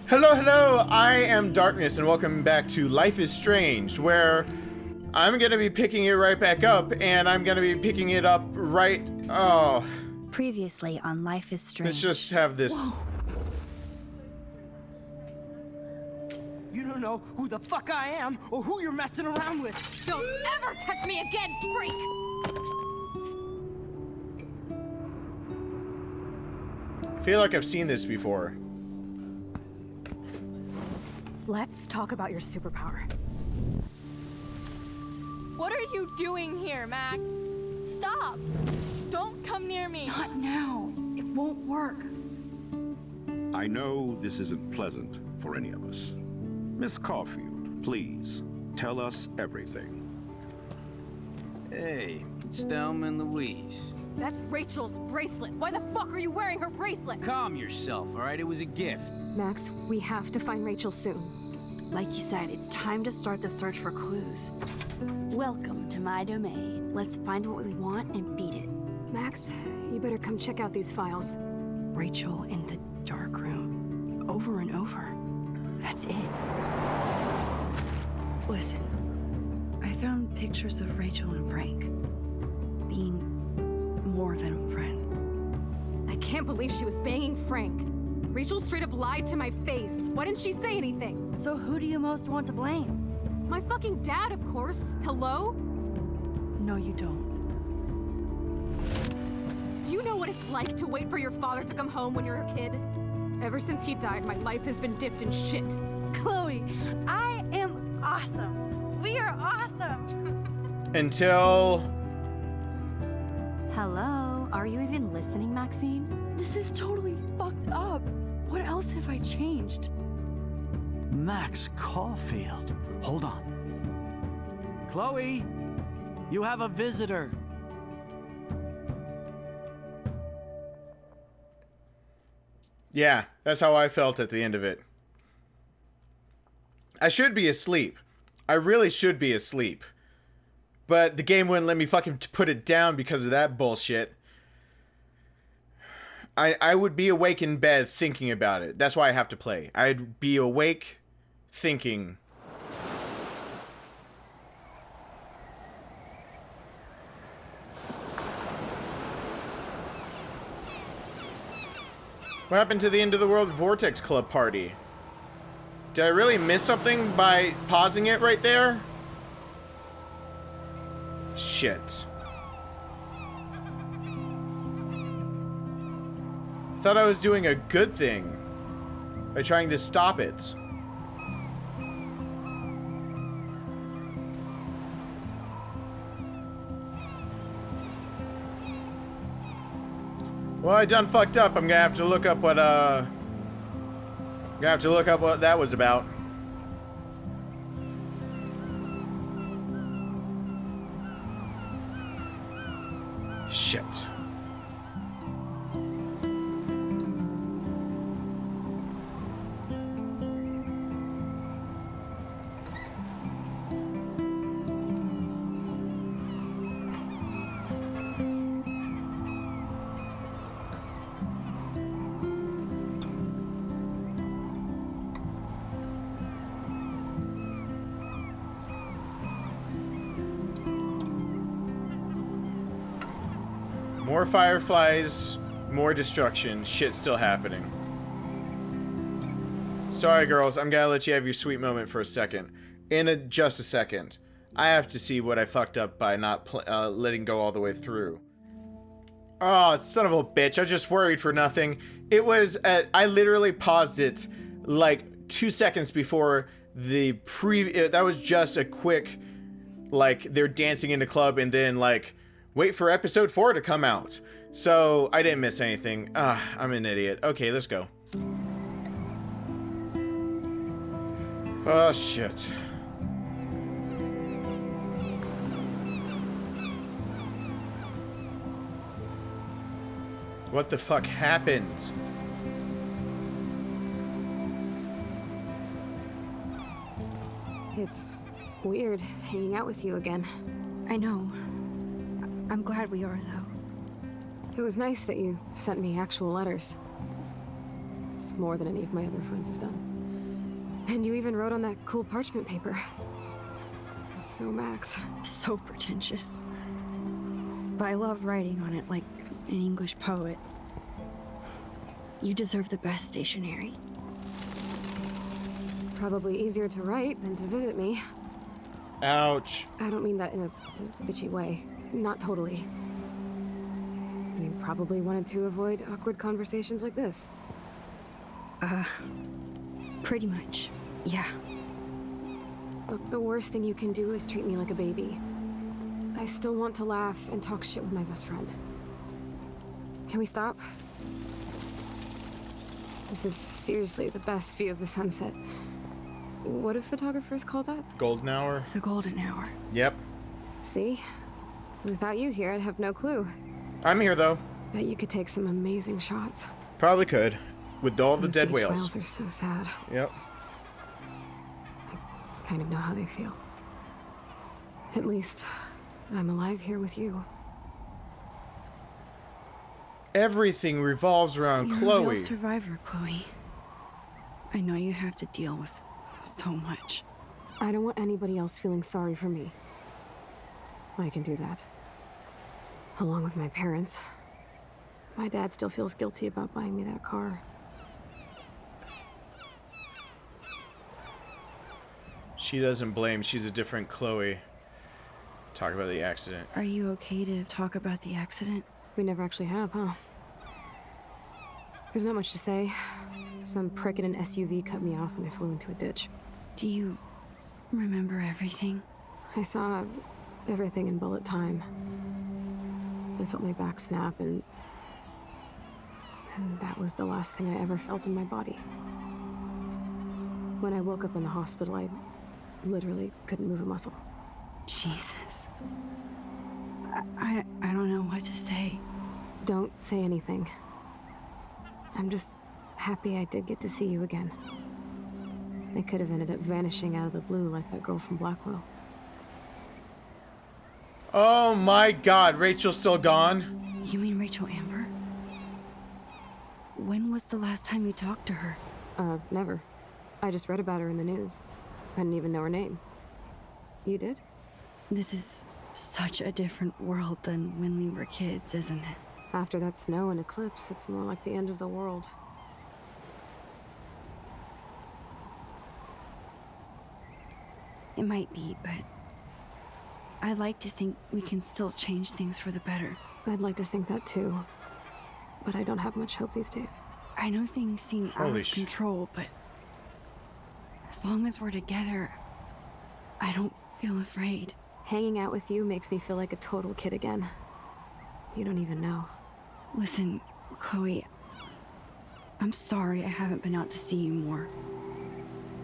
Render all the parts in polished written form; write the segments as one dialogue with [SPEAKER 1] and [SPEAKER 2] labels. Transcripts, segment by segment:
[SPEAKER 1] Hello, hello, I am Darkness, and welcome back to Life is Strange, where I'm gonna be picking it right back up, and I'm gonna be picking it up right... Oh.
[SPEAKER 2] Previously on Life is Strange.
[SPEAKER 1] Let's just have this...
[SPEAKER 3] Whoa. You don't know who the fuck I am, or who you're messing around with.
[SPEAKER 4] Don't ever touch me again, freak!
[SPEAKER 1] I feel like I've seen this before.
[SPEAKER 4] Let's talk about your superpower. What are you doing here, Max? Stop! Don't come near me!
[SPEAKER 5] Not now. It won't work.
[SPEAKER 6] I know this isn't pleasant for any of us. Miss Caulfield, please, tell us everything.
[SPEAKER 7] Hey, it's Thelma and Louise.
[SPEAKER 4] That's Rachel's bracelet. Why the fuck are you wearing her bracelet?
[SPEAKER 7] Calm yourself, all right? It was a gift.
[SPEAKER 5] Max, we have to find Rachel soon. Like you said, it's time to start the search for clues.
[SPEAKER 2] Welcome to my domain. Let's find what we want and beat it.
[SPEAKER 5] Max, you better come check out these files. Rachel in the dark room. Over and over. That's it. Listen, I found pictures of Rachel and Frank being more than a friend.
[SPEAKER 4] I can't believe she was banging Frank. Rachel straight up lied to my face. Why didn't she say anything?
[SPEAKER 2] So who do you most want to blame?
[SPEAKER 4] My fucking dad, of course. Hello?
[SPEAKER 5] No, you don't.
[SPEAKER 4] Do you know what it's like to wait for your father to come home when you're a kid? Ever since he died, my life has been dipped in shit.
[SPEAKER 2] Chloe, I am awesome. We are awesome.
[SPEAKER 1] Until...
[SPEAKER 4] Hello? Are you even listening, Maxine?
[SPEAKER 5] This is totally fucked up. What else have I changed?
[SPEAKER 8] Max Caulfield. Hold on. Chloe, you have a visitor.
[SPEAKER 1] Yeah, that's how I felt at the end of it. I should be asleep. I really should be asleep. But the game wouldn't let me fucking put it down because of that bullshit. I would be awake in bed thinking about it. That's why I have to play. I'd be awake thinking. What happened to the End of the World Vortex Club party? Did I really miss something by pausing it right there? Shit. Thought I was doing a good thing by trying to stop it. Well, I done fucked up. I'm gonna have to look up what that was about. Shit. More fireflies, more destruction, shit still happening. Sorry girls, I'm gonna let you have your sweet moment for a second. Just a second. I have to see what I fucked up by not letting go all the way through. Oh, son of a bitch, I just worried for nothing. It was, I literally paused it like 2 seconds before the that was just a quick, like, they're dancing in the club and then like, wait for episode 4 to come out. So, I didn't miss anything. I'm an idiot. Okay, let's go. Oh, shit. What the fuck happened?
[SPEAKER 5] It's weird hanging out with you again.
[SPEAKER 2] I know. I'm glad we are, though.
[SPEAKER 5] It was nice that you sent me actual letters. It's more than any of my other friends have done. And you even wrote on that cool parchment paper. That's so Max.
[SPEAKER 9] So pretentious. But I love writing on it like an English poet. You deserve the best stationery.
[SPEAKER 5] Probably easier to write than to visit me.
[SPEAKER 1] Ouch.
[SPEAKER 5] I don't mean that in a bitchy way. Not totally. You probably wanted to avoid awkward conversations like this.
[SPEAKER 9] Pretty much, yeah.
[SPEAKER 5] Look, the worst thing you can do is treat me like a baby. I still want to laugh and talk shit with my best friend. Can we stop? This is seriously the best view of the sunset. What do photographers call that?
[SPEAKER 1] Golden hour?
[SPEAKER 9] The golden hour.
[SPEAKER 1] Yep.
[SPEAKER 5] See? Without you here, I'd have no clue.
[SPEAKER 1] I'm here, though.
[SPEAKER 5] Bet you could take some amazing shots.
[SPEAKER 1] Probably could. With all the
[SPEAKER 5] Those
[SPEAKER 1] dead
[SPEAKER 5] beach
[SPEAKER 1] whales.
[SPEAKER 5] whales are so sad.
[SPEAKER 1] Yep.
[SPEAKER 5] I kind of know how they feel. At least, I'm alive here with you.
[SPEAKER 1] Everything revolves around
[SPEAKER 9] You're a
[SPEAKER 1] Chloe.
[SPEAKER 9] real survivor, Chloe. I know you have to deal with so much.
[SPEAKER 5] I don't want anybody else feeling sorry for me. I can do that. Along with my parents. My dad still feels guilty about buying me that car.
[SPEAKER 1] She doesn't blame. She's a different Chloe. Talk about the accident.
[SPEAKER 9] Are you okay to talk about the accident?
[SPEAKER 5] We never actually have, huh? There's not much to say. Some prick in an SUV cut me off when I flew into a ditch.
[SPEAKER 9] Do you remember everything?
[SPEAKER 5] I saw everything in bullet time. I felt my back snap, and that was the last thing I ever felt in my body. When I woke up in the hospital, I literally couldn't move a muscle.
[SPEAKER 9] Jesus. I don't know what to say.
[SPEAKER 5] Don't say anything. I'm just happy I did get to see you again. I could have ended up vanishing out of the blue like that girl from Blackwell.
[SPEAKER 1] Oh my god, Rachel's still gone?
[SPEAKER 9] You mean Rachel Amber? When was the last time you talked to her?
[SPEAKER 5] Never. I just read about her in the news. I didn't even know her name. You did?
[SPEAKER 9] This is such a different world than when we were kids, isn't it?
[SPEAKER 5] After that snow and eclipse, it's more like the end of the world.
[SPEAKER 9] It might be, but I'd like to think we can still change things for the better.
[SPEAKER 5] I'd like to think that too. But I don't have much hope these days.
[SPEAKER 9] I know things seem out
[SPEAKER 1] Holy
[SPEAKER 9] of control, but as long as we're together, I don't feel afraid.
[SPEAKER 5] Hanging out with you makes me feel like a total kid again. You don't even know.
[SPEAKER 9] Listen, Chloe, I'm sorry I haven't been out to see you more.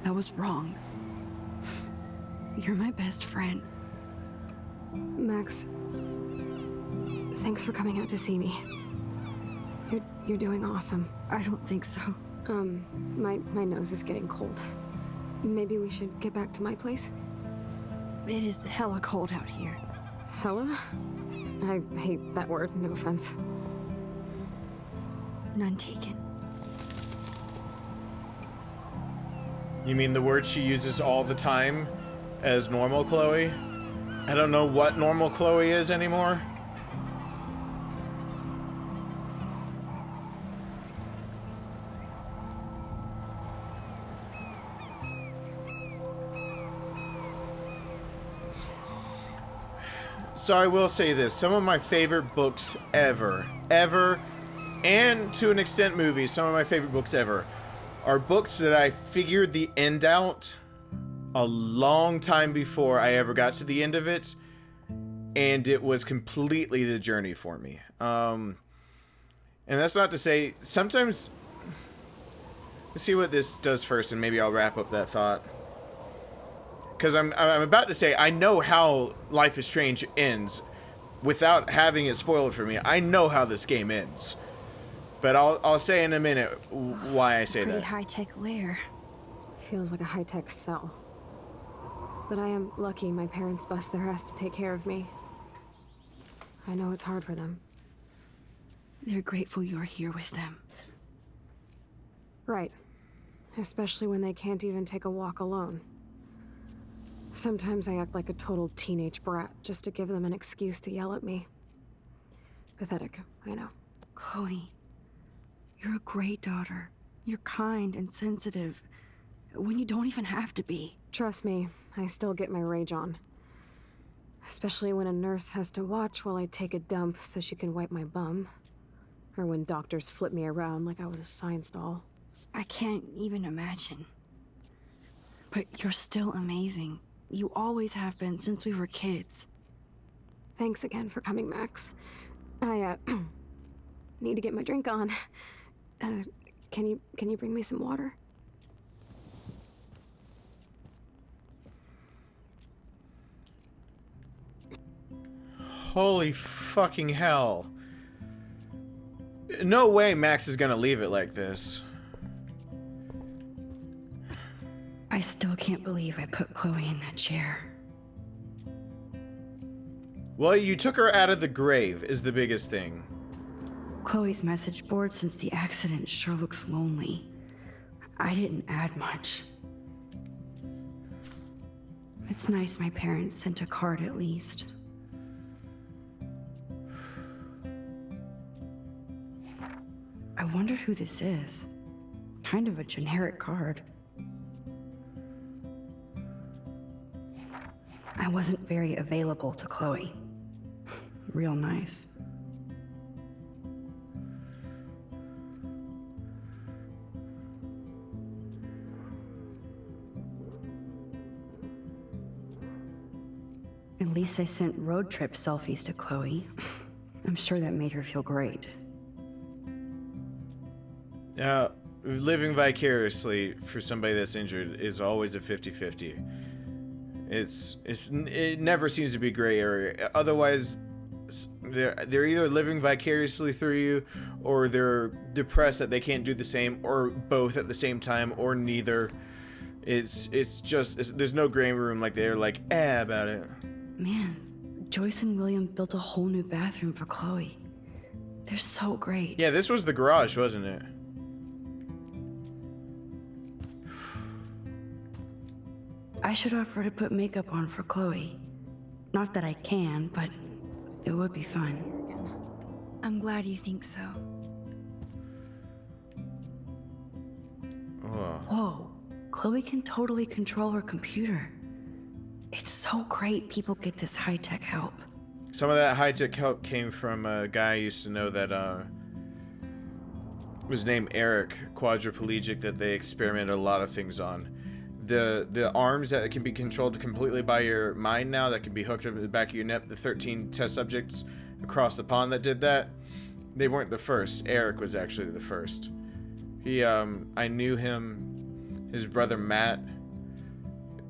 [SPEAKER 9] That was wrong. You're my best friend.
[SPEAKER 5] Max, thanks for coming out to see me. You're doing awesome.
[SPEAKER 9] I don't think so.
[SPEAKER 5] My nose is getting cold. Maybe we should get back to my place?
[SPEAKER 9] It is hella cold out here.
[SPEAKER 5] Hella? I hate that word, no offense.
[SPEAKER 9] None taken.
[SPEAKER 1] You mean the word she uses all the time as normal Chloe? I don't know what normal Chloe is anymore. So I will say this, some of my favorite books ever, and to an extent movies, some of my favorite books ever, are books that I figured the end out a long time before I ever got to the end of it, and it was completely the journey for me. And that's not to say, sometimes, let's see what this does first, and maybe I'll wrap up that thought. Because I'm about to say, I know how Life is Strange ends without having it spoiled for me. I know how this game ends. But I'll say in a minute why I say that.
[SPEAKER 9] Pretty high-tech lair.
[SPEAKER 5] Feels like a high-tech cell. But I am lucky my parents bust their ass to take care of me. I know it's hard for them.
[SPEAKER 9] They're grateful you're here with them.
[SPEAKER 5] Right. especially when they can't even take a walk alone. Sometimes I act like a total teenage brat just to give them an excuse to yell at me. Pathetic, I know.
[SPEAKER 9] Chloe, you're a great daughter. You're kind and sensitive when you don't even have to be.
[SPEAKER 5] Trust me, I still get my rage on. Especially when a nurse has to watch while I take a dump so she can wipe my bum. Or when doctors flip me around like I was a science doll.
[SPEAKER 9] I can't even imagine. But you're still amazing. You always have been since we were kids.
[SPEAKER 5] Thanks again for coming, Max. I, need to get my drink on. Can you bring me some water?
[SPEAKER 1] Holy fucking hell. No way Max is gonna leave it like this.
[SPEAKER 9] I still can't believe I put Chloe in that chair.
[SPEAKER 1] Well, you took her out of the grave is the biggest thing.
[SPEAKER 9] Chloe's message board since the accident sure looks lonely. I didn't add much. It's nice my parents sent a card at least. I wonder who this is. Kind of a generic card. I wasn't very available to Chloe. Real nice. At least I sent road trip selfies to Chloe. I'm sure that made her feel great.
[SPEAKER 1] Living vicariously for somebody that's injured is always a 50-50. It never seems to be a gray area. Otherwise, they're either living vicariously through you, or they're depressed that they can't do the same, or both at the same time, or neither. It's there's no gray room like they're like about it.
[SPEAKER 9] Man, Joyce and William built a whole new bathroom for Chloe. They're so great.
[SPEAKER 1] Yeah, this was the garage, wasn't it?
[SPEAKER 9] I should offer to put makeup on for Chloe. Not that I can, but it would be fun. I'm glad you think so. Whoa, Chloe can totally control her computer. It's so great people get this high-tech help.
[SPEAKER 1] Some of that high-tech help came from a guy I used to know that was named Eric, quadriplegic, that they experimented a lot of things on. The arms that can be controlled completely by your mind now, that can be hooked up to the back of your neck, the 13 test subjects across the pond that did that, they weren't the first. Eric was actually the first. I knew him, his brother Matt,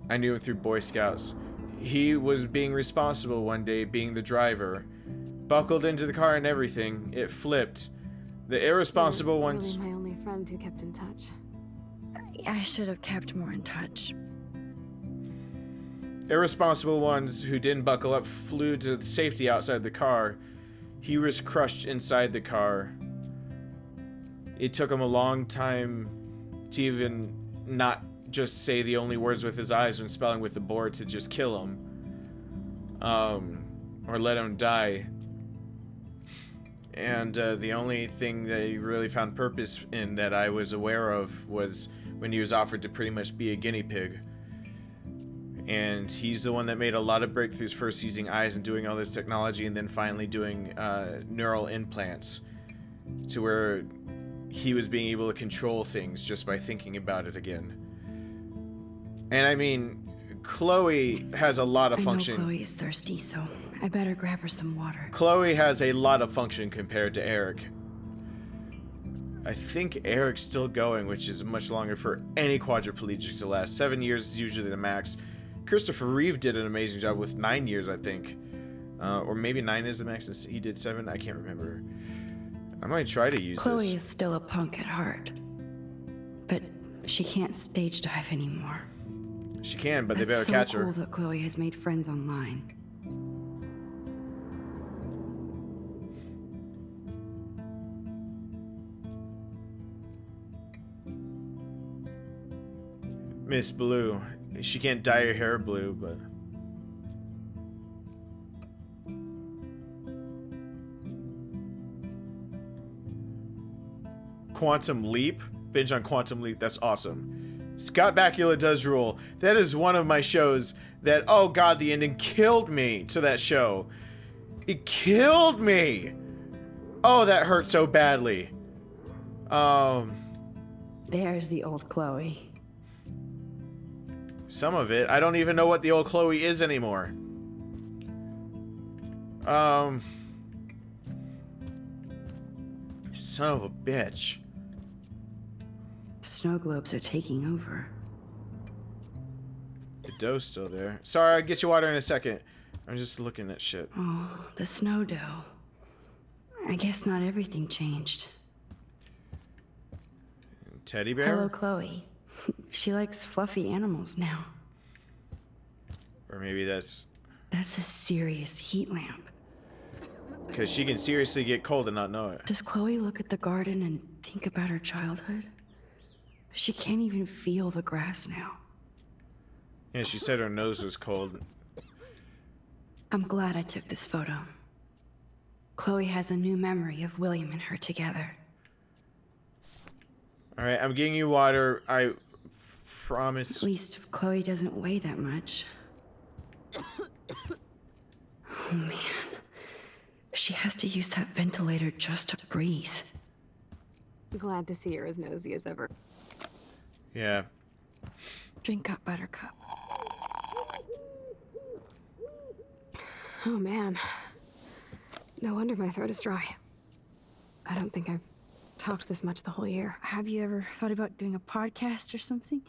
[SPEAKER 1] I knew him through Boy Scouts. He was being responsible one day, being the driver, buckled into the car and everything. It flipped. The irresponsible ones...
[SPEAKER 5] Really my only friend who kept in touch.
[SPEAKER 9] I should have kept more in touch.
[SPEAKER 1] Irresponsible ones who didn't buckle up flew to the safety outside the car. He was crushed inside the car. It took him a long time to even not just say the only words with his eyes when spelling with the board to just kill him. Or let him die. And the only thing that he really found purpose in that I was aware of was when he was offered to pretty much be a guinea pig. And he's the one that made a lot of breakthroughs, first using eyes and doing all this technology, and then finally doing neural implants, to where he was being able to control things just by thinking about it again. And I mean, Chloe has a lot of function.
[SPEAKER 9] I know Chloe is thirsty, so I better grab her some water.
[SPEAKER 1] Chloe has a lot of function compared to Eric. I think Eric's still going, which is much longer for any quadriplegic to last. 7 years is usually the max. Christopher Reeve did an amazing job with 9 years, I think. Or maybe 9 is the max, and he did 7. I can't remember. I might try to use
[SPEAKER 9] Chloe
[SPEAKER 1] this.
[SPEAKER 9] is still a punk at heart. But she can't stage dive anymore.
[SPEAKER 1] She can, but they
[SPEAKER 9] That's
[SPEAKER 1] better catch
[SPEAKER 9] so
[SPEAKER 1] her.
[SPEAKER 9] cool that Chloe has made friends online.
[SPEAKER 1] Miss Blue. She can't dye her hair blue, but... Quantum Leap? Binge on Quantum Leap. That's awesome. Scott Bakula does rule. That is one of my shows that... Oh god, the ending killed me to that show. It killed me! Oh, that hurt so badly.
[SPEAKER 9] There's the old Chloe.
[SPEAKER 1] Some of it. I don't even know what the old Chloe is anymore. Son of a bitch.
[SPEAKER 9] Snow globes are taking over.
[SPEAKER 1] The dough's still there. Sorry, I'll get you water in a second. I'm just looking at shit.
[SPEAKER 9] Oh, the snow dough. I guess not everything changed.
[SPEAKER 1] Teddy bear?
[SPEAKER 9] Hello, Chloe. She likes fluffy animals now.
[SPEAKER 1] Or maybe that's...
[SPEAKER 9] That's a serious heat lamp.
[SPEAKER 1] Because she can seriously get cold and not know it.
[SPEAKER 9] Does Chloe look at the garden and think about her childhood? She can't even feel the grass now.
[SPEAKER 1] Yeah, she said her nose was cold.
[SPEAKER 9] I'm glad I took this photo. Chloe has a new memory of William and her together.
[SPEAKER 1] Alright, I'm getting you water. I promise.
[SPEAKER 9] At least Chloe doesn't weigh that much. Oh man. She has to use that ventilator just to breathe.
[SPEAKER 5] Glad to see you're as nosy as ever.
[SPEAKER 1] Yeah.
[SPEAKER 9] Drink up, Buttercup.
[SPEAKER 5] Oh man. No wonder my throat is dry. I don't think I've talked this much the whole year.
[SPEAKER 9] Have you ever thought about doing a podcast or something?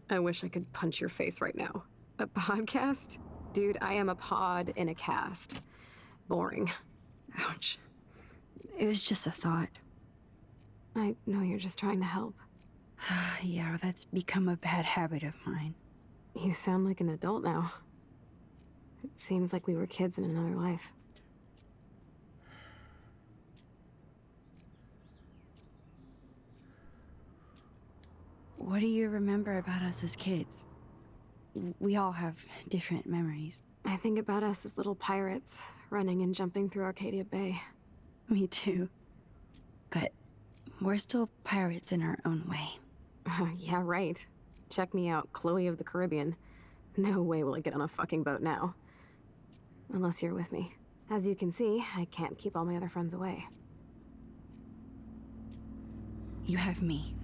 [SPEAKER 5] I wish I could punch your face right now. A podcast? Dude, I am a pod in a cast. Boring.
[SPEAKER 9] Ouch. It was just a thought.
[SPEAKER 5] I know you're just trying to help.
[SPEAKER 9] Yeah, that's become a bad habit of mine.
[SPEAKER 5] You sound like an adult now. It seems like we were kids in another life.
[SPEAKER 9] What do you remember about us as kids? We all have different memories.
[SPEAKER 5] I think about us as little pirates, running and jumping through Arcadia Bay.
[SPEAKER 9] Me too. But we're still pirates in our own way.
[SPEAKER 5] Yeah, right. Check me out, Chloe of the Caribbean. No way will I get on a fucking boat now. Unless you're with me. As you can see, I can't keep all my other friends away.
[SPEAKER 9] You have me.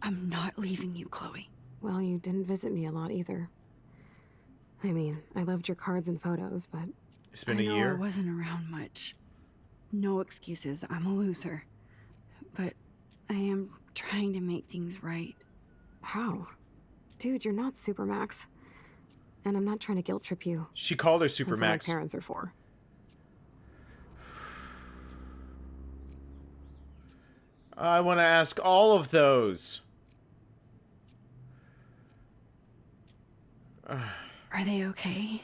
[SPEAKER 9] I'm not leaving you, Chloe.
[SPEAKER 5] Well, you didn't visit me a lot either. I mean, I loved your cards and photos, but...
[SPEAKER 1] It's been a year.
[SPEAKER 9] I wasn't around much. No excuses, I'm a loser. But I am trying to make things right.
[SPEAKER 5] How? Dude, you're not Supermax. And I'm not trying to guilt trip you.
[SPEAKER 1] She called her
[SPEAKER 5] That's what my
[SPEAKER 1] Supermax.
[SPEAKER 5] parents are for.
[SPEAKER 1] I want to ask all of those.
[SPEAKER 9] Are they okay?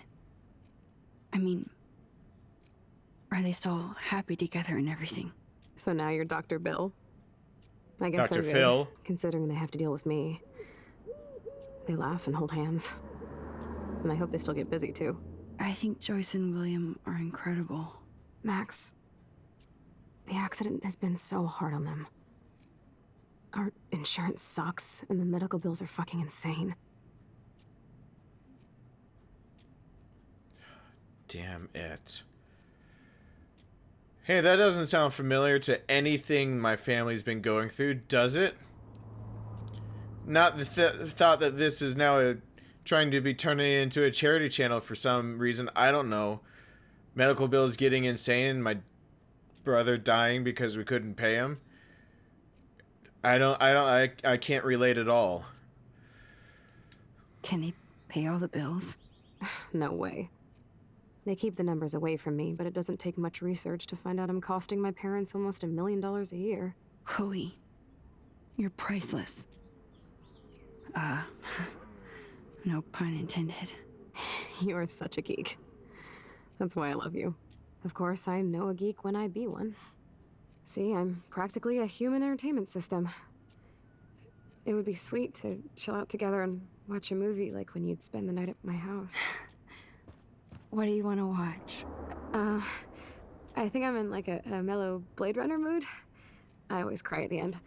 [SPEAKER 9] I mean, are they still happy together and everything?
[SPEAKER 5] So now you're Dr. Bill? I guess
[SPEAKER 1] Dr.
[SPEAKER 5] they're
[SPEAKER 1] Phil.
[SPEAKER 5] good, considering they have to deal with me. They laugh and hold hands. And I hope they still get busy, too.
[SPEAKER 9] I think Joyce and William are incredible.
[SPEAKER 5] Max, the accident has been so hard on them. Our insurance sucks, and the medical bills are fucking insane.
[SPEAKER 1] Damn it. Hey, that doesn't sound familiar to anything my family's been going through, does it? Not the thought that this is now trying to be turning into a charity channel for some reason. I don't know. Medical bills getting insane. My brother dying because we couldn't pay him. I can't relate at all.
[SPEAKER 9] Can they pay all the bills?
[SPEAKER 5] No way. They keep the numbers away from me, but it doesn't take much research to find out I'm costing my parents almost $1 million a year.
[SPEAKER 9] Chloe, you're priceless. No pun intended.
[SPEAKER 5] You are such a geek. That's why I love you. Of course, I know a geek when I be one. See, I'm practically a human entertainment system. it would be sweet to chill out together and watch a movie like when you'd spend the night at my house.
[SPEAKER 9] What do you want to watch?
[SPEAKER 5] I think I'm in like a mellow Blade Runner mood. I always cry at the end.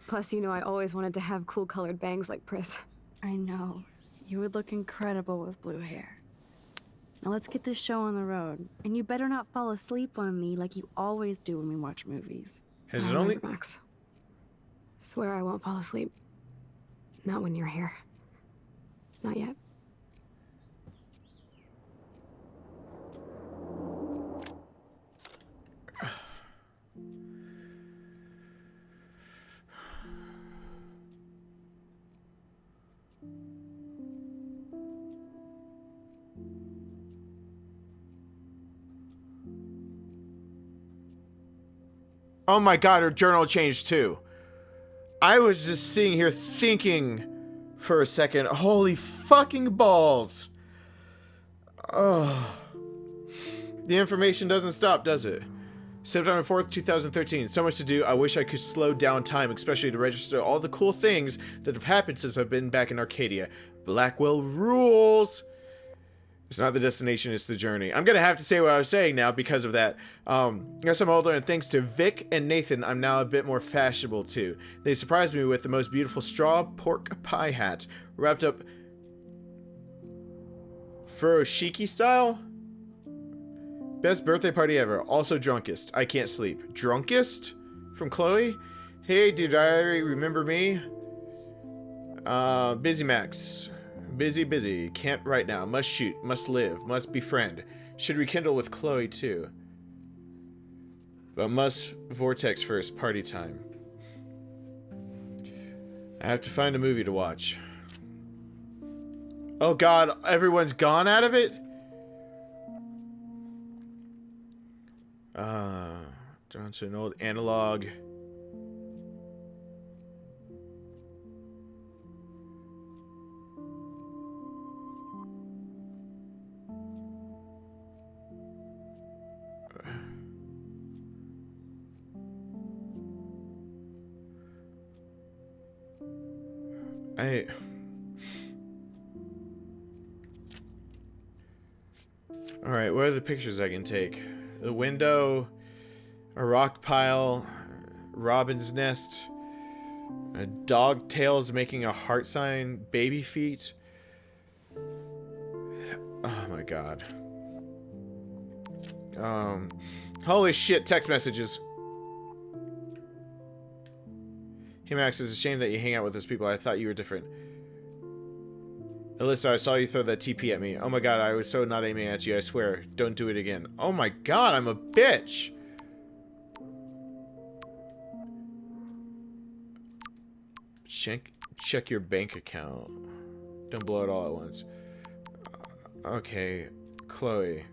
[SPEAKER 5] Plus, you know, I always wanted to have cool colored bangs like Pris.
[SPEAKER 9] I know. You would look incredible with blue hair. Now let's get this show on the road. And you better not fall asleep on me like you always do when we watch movies.
[SPEAKER 1] Has it only...
[SPEAKER 5] Remember, Max. Swear I won't fall asleep. Not when you're here. Not yet.
[SPEAKER 1] Oh my god, her journal changed too. I was just sitting here thinking for a second. Holy fucking balls. Oh. The information doesn't stop, does it? September 4th, 2013. So much to do. I wish I could slow down time, especially to register all the cool things that have happened since I've been back in Arcadia. Blackwell rules. It's not the destination, it's the journey. I'm gonna have to say what I was saying now because of that. As I'm older, and thanks to Vic and Nathan, I'm now a bit more fashionable too. They surprised me with the most beautiful straw pork pie hat, wrapped up furoshiki style. Best birthday party ever. Also drunkest. I can't sleep. Drunkest? From Chloe? Hey, dude, remember me? Busy Max. Busy. Can't right now. Must shoot. Must live. Must befriend. Should rekindle with Chloe too. But must vortex first. Party time. I have to find a movie to watch. Oh god, everyone's gone out of it? Down to an old analog. Alright, what are the pictures I can take? The window, a rock pile, robin's nest, a dog tails making a heart sign, baby feet. Oh my god. Holy shit, text messages. Hey Max, it's a shame that you hang out with those people. I thought you were different. Alyssa, I saw you throw that TP at me. Oh my god, I was so not aiming at you, I swear. Don't do it again. Oh my god, I'm a bitch! Check your bank account. Don't blow it all at once. Okay, Chloe.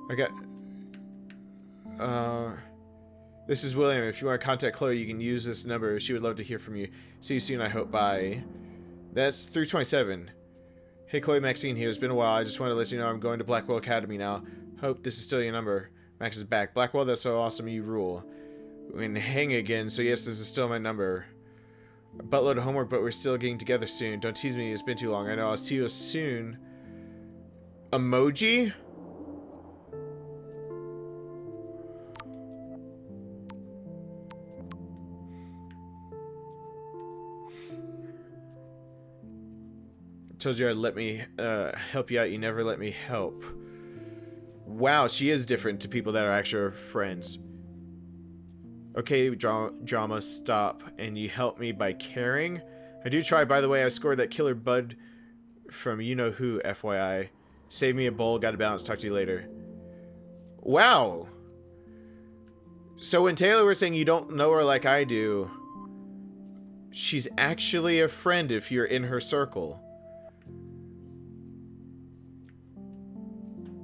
[SPEAKER 1] I got... This is William. If you want to contact Chloe, you can use this number. She would love to hear from you. See you soon, I hope. Bye. That's 327. Hey, Chloe, Maxine here. It's been a while. I just wanted to let you know I'm going to Blackwell Academy now. Hope this is still your number. Max is back. Blackwell, that's so awesome. You rule. We can hang again, so yes, this is still my number. A buttload of homework, but we're still getting together soon. Don't tease me. It's been too long. I know. I'll see you soon. Emoji? Told you I'd let me help you out. You never let me help. Wow, she is different to people that are actually her friends. Okay, drama, stop. And you help me by caring? I do try. By the way, I scored that killer bud from you-know-who, FYI. Save me a bowl. Gotta bounce. Talk to you later. Wow. So when Taylor was saying you don't know her like I do, she's actually a friend if you're in her circle.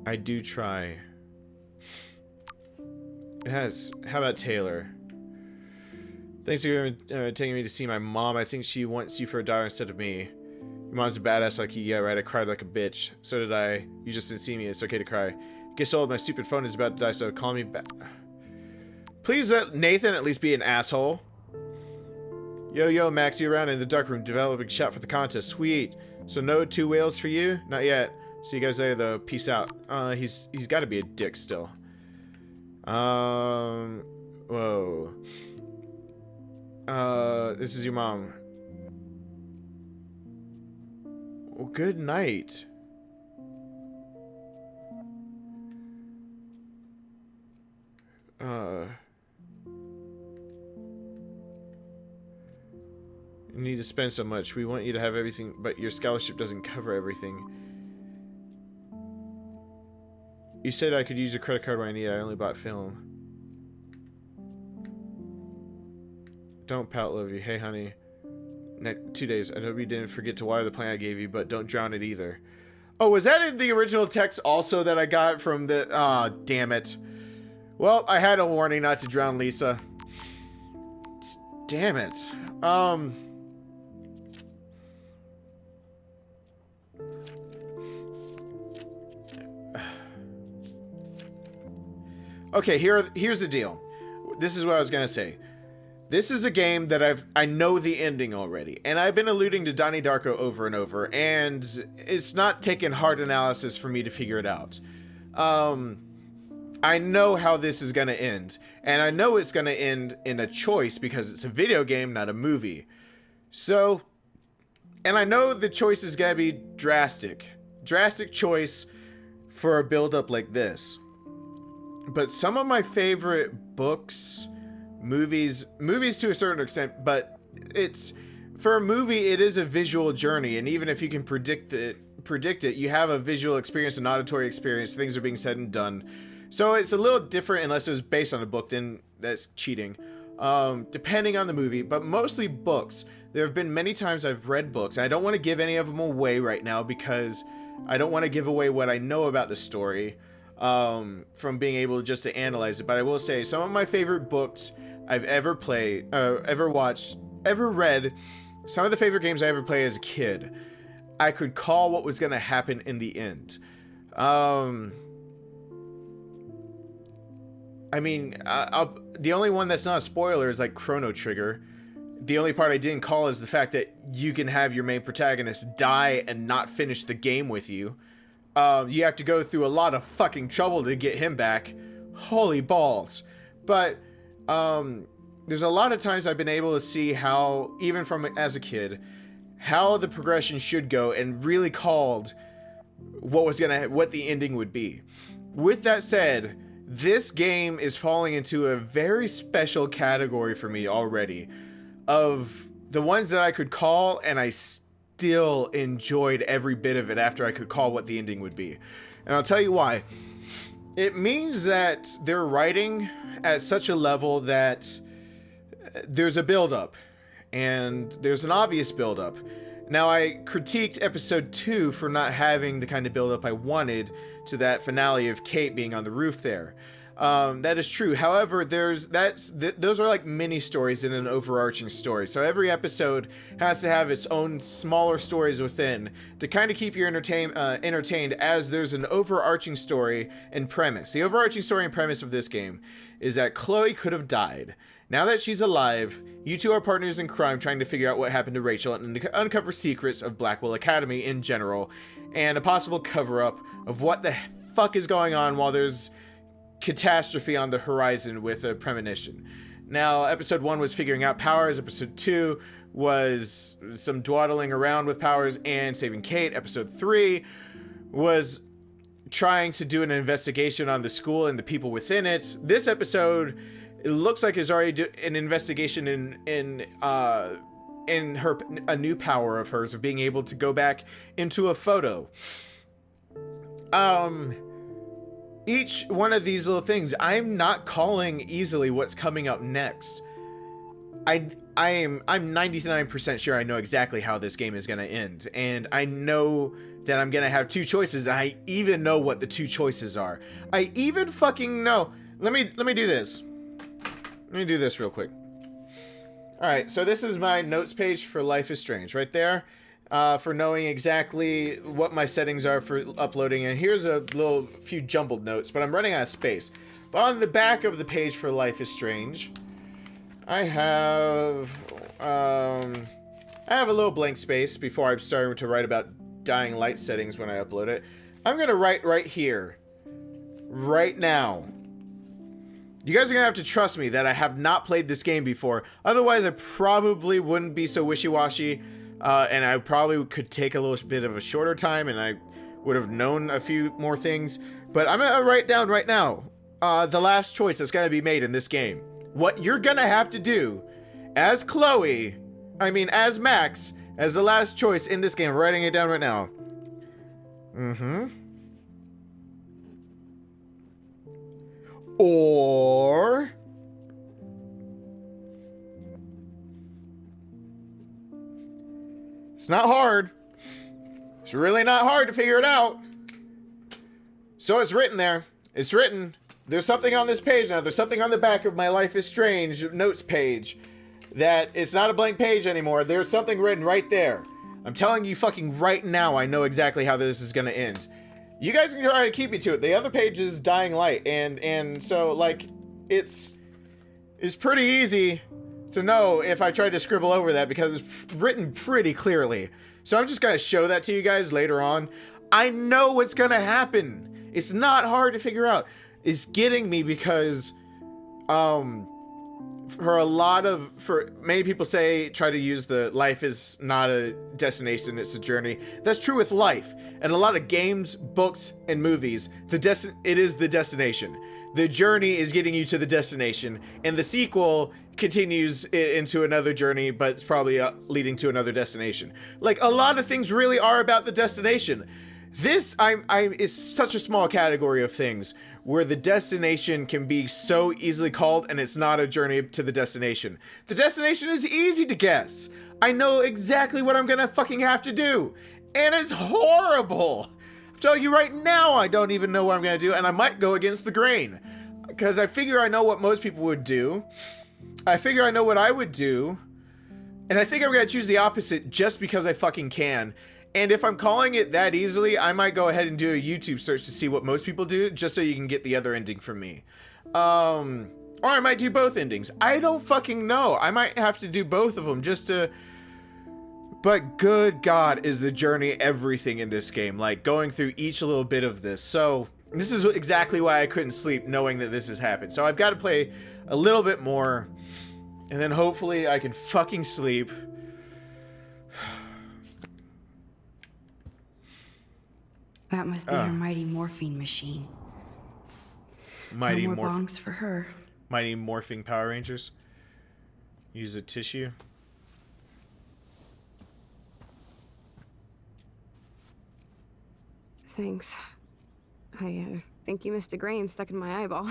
[SPEAKER 1] I do try. Yes. How about Taylor? Thanks for taking me to see my mom. I think she wants you for a daughter instead of me. Your mom's a badass like you. Yeah, right. I cried like a bitch. So did I. You just didn't see me. It's okay to cry. Guess old. My stupid phone is about to die, so call me back. Please let Nathan at least be an asshole. Yo, Max, you around in the dark room developing shot for the contest. Sweet. So no 2 whales for you? Not yet. See you guys later, though. Peace out. He's got to be a dick still. Whoa. This is your mom. Well, good night. You need to spend so much. We want you to have everything, but your scholarship doesn't cover everything. You said I could use your credit card when I need it. I only bought film. Don't pout, love you. Hey, honey. 2 days. I hope you didn't forget to water the plant I gave you, but don't drown it either. Oh, was that in the original text also that I got from the... Ah, damn it. Well, I had a warning not to drown Lisa. Damn it. Okay, here's the deal. This is what I was gonna say. This is a game that I know the ending already, and I've been alluding to Donnie Darko over and over, and it's not taking hard analysis for me to figure it out. I know how this is gonna end, and I know it's gonna end in a choice because it's a video game, not a movie. So, and I know the choice is gonna be drastic choice for a build-up like this. But some of my favorite books, movies to a certain extent, but it's, for a movie, it is a visual journey, and even if you can predict it, you have a visual experience, an auditory experience, things are being said and done. So it's a little different unless it was based on a book, then that's cheating. Depending on the movie, but mostly books. There have been many times I've read books, and I don't want to give any of them away right now because I don't want to give away what I know about the story. From being able just to analyze it, but I will say some of my favorite books I've ever played, ever watched, ever read, some of the favorite games I ever played as a kid, I could call what was going to happen in the end. I mean, the only one that's not a spoiler is like Chrono Trigger. The only part I didn't call is the fact that you can have your main protagonist die and not finish the game with you. You have to go through a lot of fucking trouble to get him back. Holy balls. But, there's a lot of times I've been able to see how, even from as a kid, how the progression should go and really called what the ending would be. With that said, this game is falling into a very special category for me already. Of the ones that I could call, and I still enjoyed every bit of it after I could call what the ending would be. And I'll tell you why. It means that they're writing at such a level that there's a build-up, and there's an obvious build-up. Now, I critiqued episode 2 for not having the kind of build-up I wanted to that finale of Kate being on the roof there. That is true. However, those are like mini stories in an overarching story. So every episode has to have its own smaller stories within to kind of keep you entertained as there's an overarching story and premise. The overarching story and premise of this game is that Chloe could have died. Now that she's alive, you two are partners in crime trying to figure out what happened to Rachel and uncover secrets of Blackwell Academy in general and a possible cover-up of what the fuck is going on while there's catastrophe on the horizon with a premonition. Now, episode 1 was figuring out powers. Episode 2 was some dawdling around with powers and saving Kate. Episode 3 was trying to do an investigation on the school and the people within it. This episode, it looks like is already an investigation in a new power of hers of being able to go back into a photo. Each one of these little things, I'm not calling easily what's coming up next. I'm 99% sure I know exactly how this game is going to end, and I know that I'm going to have 2 choices. I even know what the 2 choices are. I even fucking know. Let me do this. Let me do this real quick. All right, so this is my notes page for Life is Strange right there. For knowing exactly what my settings are for uploading. And here's a few jumbled notes, but I'm running out of space. But on the back of the page for Life is Strange, I have I have a little blank space before I'm starting to write about dying light settings when I upload it. I'm gonna write right here. Right now. You guys are gonna have to trust me that I have not played this game before. Otherwise, I probably wouldn't be so wishy-washy. And I probably could take a little bit of a shorter time and I would have known a few more things. But I'm gonna write down right now the last choice that's gonna be made in this game. What you're gonna have to do as Chloe, as Max, as the last choice in this game. I'm writing it down right now. Or it's not hard. It's really not hard to figure it out. So it's written there. It's written. There's something on this page now. There's something on the back of my Life is Strange notes page that it's not a blank page anymore. There's something written right there. I'm telling you fucking right now, I know exactly how this is gonna end. You guys can try to keep me to it. The other page is Dying Light, and so like it's pretty easy to know if I tried to scribble over that because it's written pretty clearly. So I'm just gonna show that to you guys later on. I know what's gonna happen. It's not hard to figure out. It's getting me because for many people try to use the life is not a destination, it's a journey. That's true with life. And a lot of games, books, and movies, it is the destination. The journey is getting you to the destination, and the sequel continues into another journey, but it's probably leading to another destination. Like, a lot of things really are about the destination. This is such a small category of things where the destination can be so easily called and it's not a journey to the destination. The destination is easy to guess. I know exactly what I'm gonna fucking have to do. And it's horrible. I'm telling you right now, I don't even know what I'm gonna do, and I might go against the grain. Because I figure I know what most people would do. I figure I know what I would do. And I think I'm gonna choose the opposite just because I fucking can. And if I'm calling it that easily, I might go ahead and do a YouTube search to see what most people do, just so you can get the other ending from me. Or I might do both endings. I don't fucking know. I might have to do both of them just to... But good God, is the journey everything in this game. Like, going through each little bit of this. So, this is exactly why I couldn't sleep, knowing that this has happened. So I've got to play a little bit more, and then hopefully I can fucking sleep.
[SPEAKER 9] That must be her mighty morphine machine.
[SPEAKER 1] Mighty
[SPEAKER 9] no more bongs for her.
[SPEAKER 1] Mighty morphing Power Rangers. Use a tissue.
[SPEAKER 5] Thanks. I think you missed a grain stuck in my eyeball.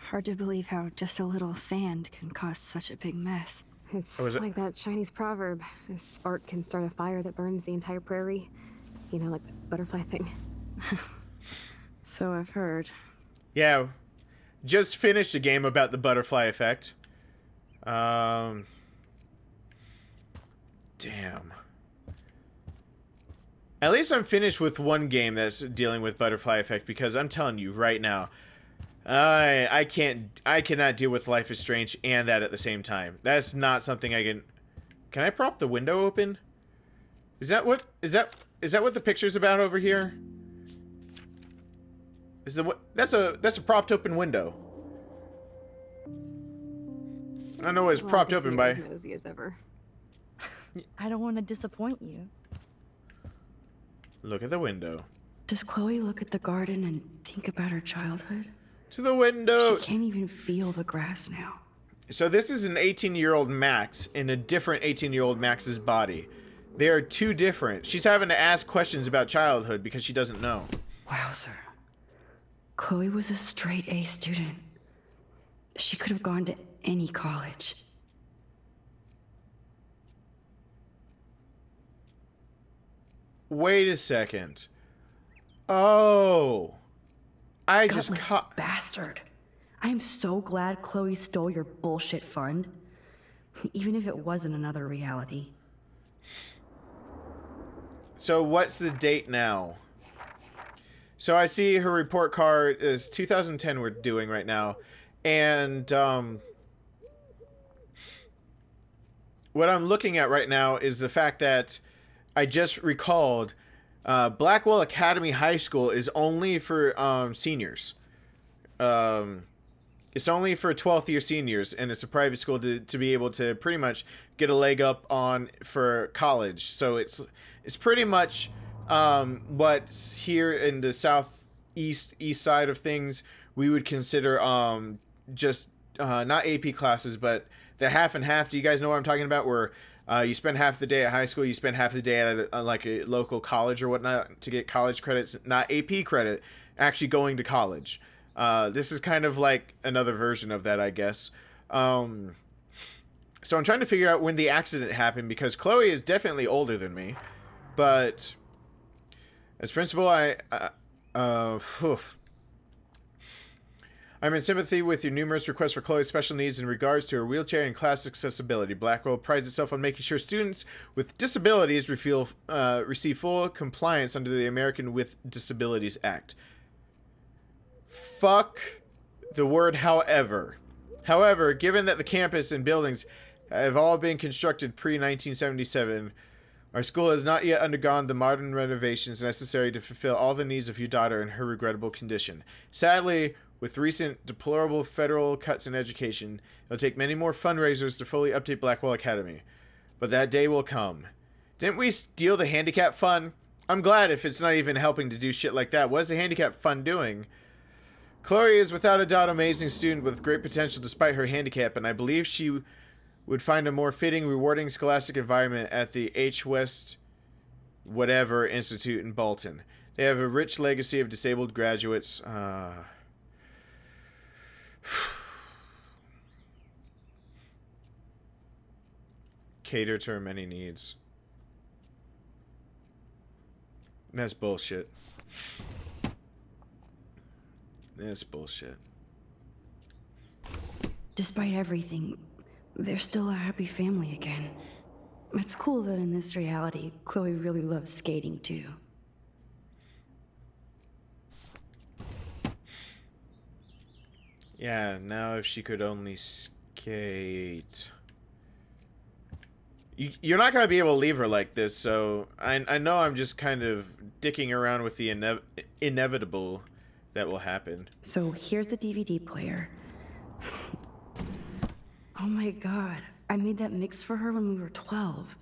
[SPEAKER 9] Hard to believe how just a little sand can cause such a big mess.
[SPEAKER 5] It's like that Chinese proverb. A spark can start a fire that burns the entire prairie. You know, like the butterfly thing.
[SPEAKER 9] So I've heard.
[SPEAKER 1] Yeah. Just finished a game about the butterfly effect. Damn. At least I'm finished with one game that's dealing with butterfly effect, because I'm telling you right now, I cannot deal with Life is Strange and that at the same time. That's not something I can I prop the window open? Is that what the picture's about over here? That's a propped open window. I don't know what it's propped open by.
[SPEAKER 5] As nosy as ever.
[SPEAKER 10] I don't want to disappoint you.
[SPEAKER 1] Look at the window.
[SPEAKER 9] Does Chloe look at the garden and think about her childhood?
[SPEAKER 1] To the window.
[SPEAKER 9] She can't even feel the grass now.
[SPEAKER 1] So this is an 18-year-old Max in a different 18-year-old Max's body. They are two different. She's having to ask questions about childhood because she doesn't know.
[SPEAKER 9] Wowzer. Chloe was a straight A student. She could have gone to any college.
[SPEAKER 1] Wait a second. Oh. I just caught...
[SPEAKER 9] bastard. I am so glad Chloe stole your bullshit fund. Even if it wasn't another reality.
[SPEAKER 1] So what's the date now? So I see her report card is 2010 we're doing right now. And what I'm looking at right now is the fact that I just recalled Blackwell Academy High School is only for seniors. It's only for 12th year seniors, and it's a private school to be able to pretty much get a leg up on for college. So it's pretty much what here in the southeast east side of things we would consider just not AP classes, but the half and half. Do you guys know what I'm talking about? Where you spend half the day at high school, you spend half the day at like a local college or whatnot to get college credits, not AP credit, actually going to college. This is kind of like another version of that, I guess. So I'm trying to figure out when the accident happened, because Chloe is definitely older than me, but as principal, I'm in sympathy with your numerous requests for Chloe's special needs in regards to her wheelchair and class accessibility. Blackwell prides itself on making sure students with disabilities receive full compliance under the American with Disabilities Act. Fuck the word however. However, given that the campus and buildings have all been constructed pre-1977, our school has not yet undergone the modern renovations necessary to fulfill all the needs of your daughter in her regrettable condition. Sadly, with recent deplorable federal cuts in education, it'll take many more fundraisers to fully update Blackwell Academy. But that day will come. Didn't we steal the handicap fund? I'm glad if it's not even helping to do shit like that. What is the handicap fund doing? Chloe is without a doubt an amazing student with great potential despite her handicap, and I believe she would find a more fitting, rewarding scholastic environment at the H. West whatever Institute in Bolton. They have a rich legacy of disabled graduates. Cater to her many needs. That's bullshit. That's bullshit.
[SPEAKER 9] Despite everything, they're still a happy family again. It's cool that in this reality, Chloe really loves skating too.
[SPEAKER 1] Yeah, now if she could only skate. You're not going to be able to leave her like this, so I know I'm just kind of dicking around with the inevitable that will happen.
[SPEAKER 9] So here's the DVD player. Oh my god, I made that mix for her when we were 12.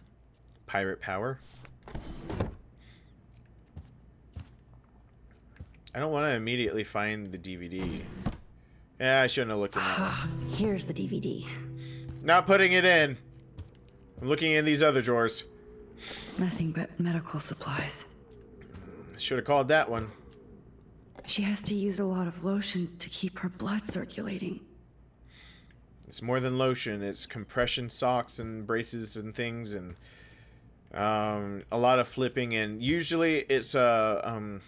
[SPEAKER 1] Pirate power? I don't want to immediately find the DVD. Yeah, I shouldn't have looked in that one.
[SPEAKER 9] Here's the DVD.
[SPEAKER 1] Not putting it in. I'm looking in these other drawers.
[SPEAKER 9] Nothing but medical supplies.
[SPEAKER 1] Should have called that one.
[SPEAKER 9] She has to use a lot of lotion to keep her blood circulating.
[SPEAKER 1] It's more than lotion. It's compression socks and braces and things, and a lot of flipping. And usually it's an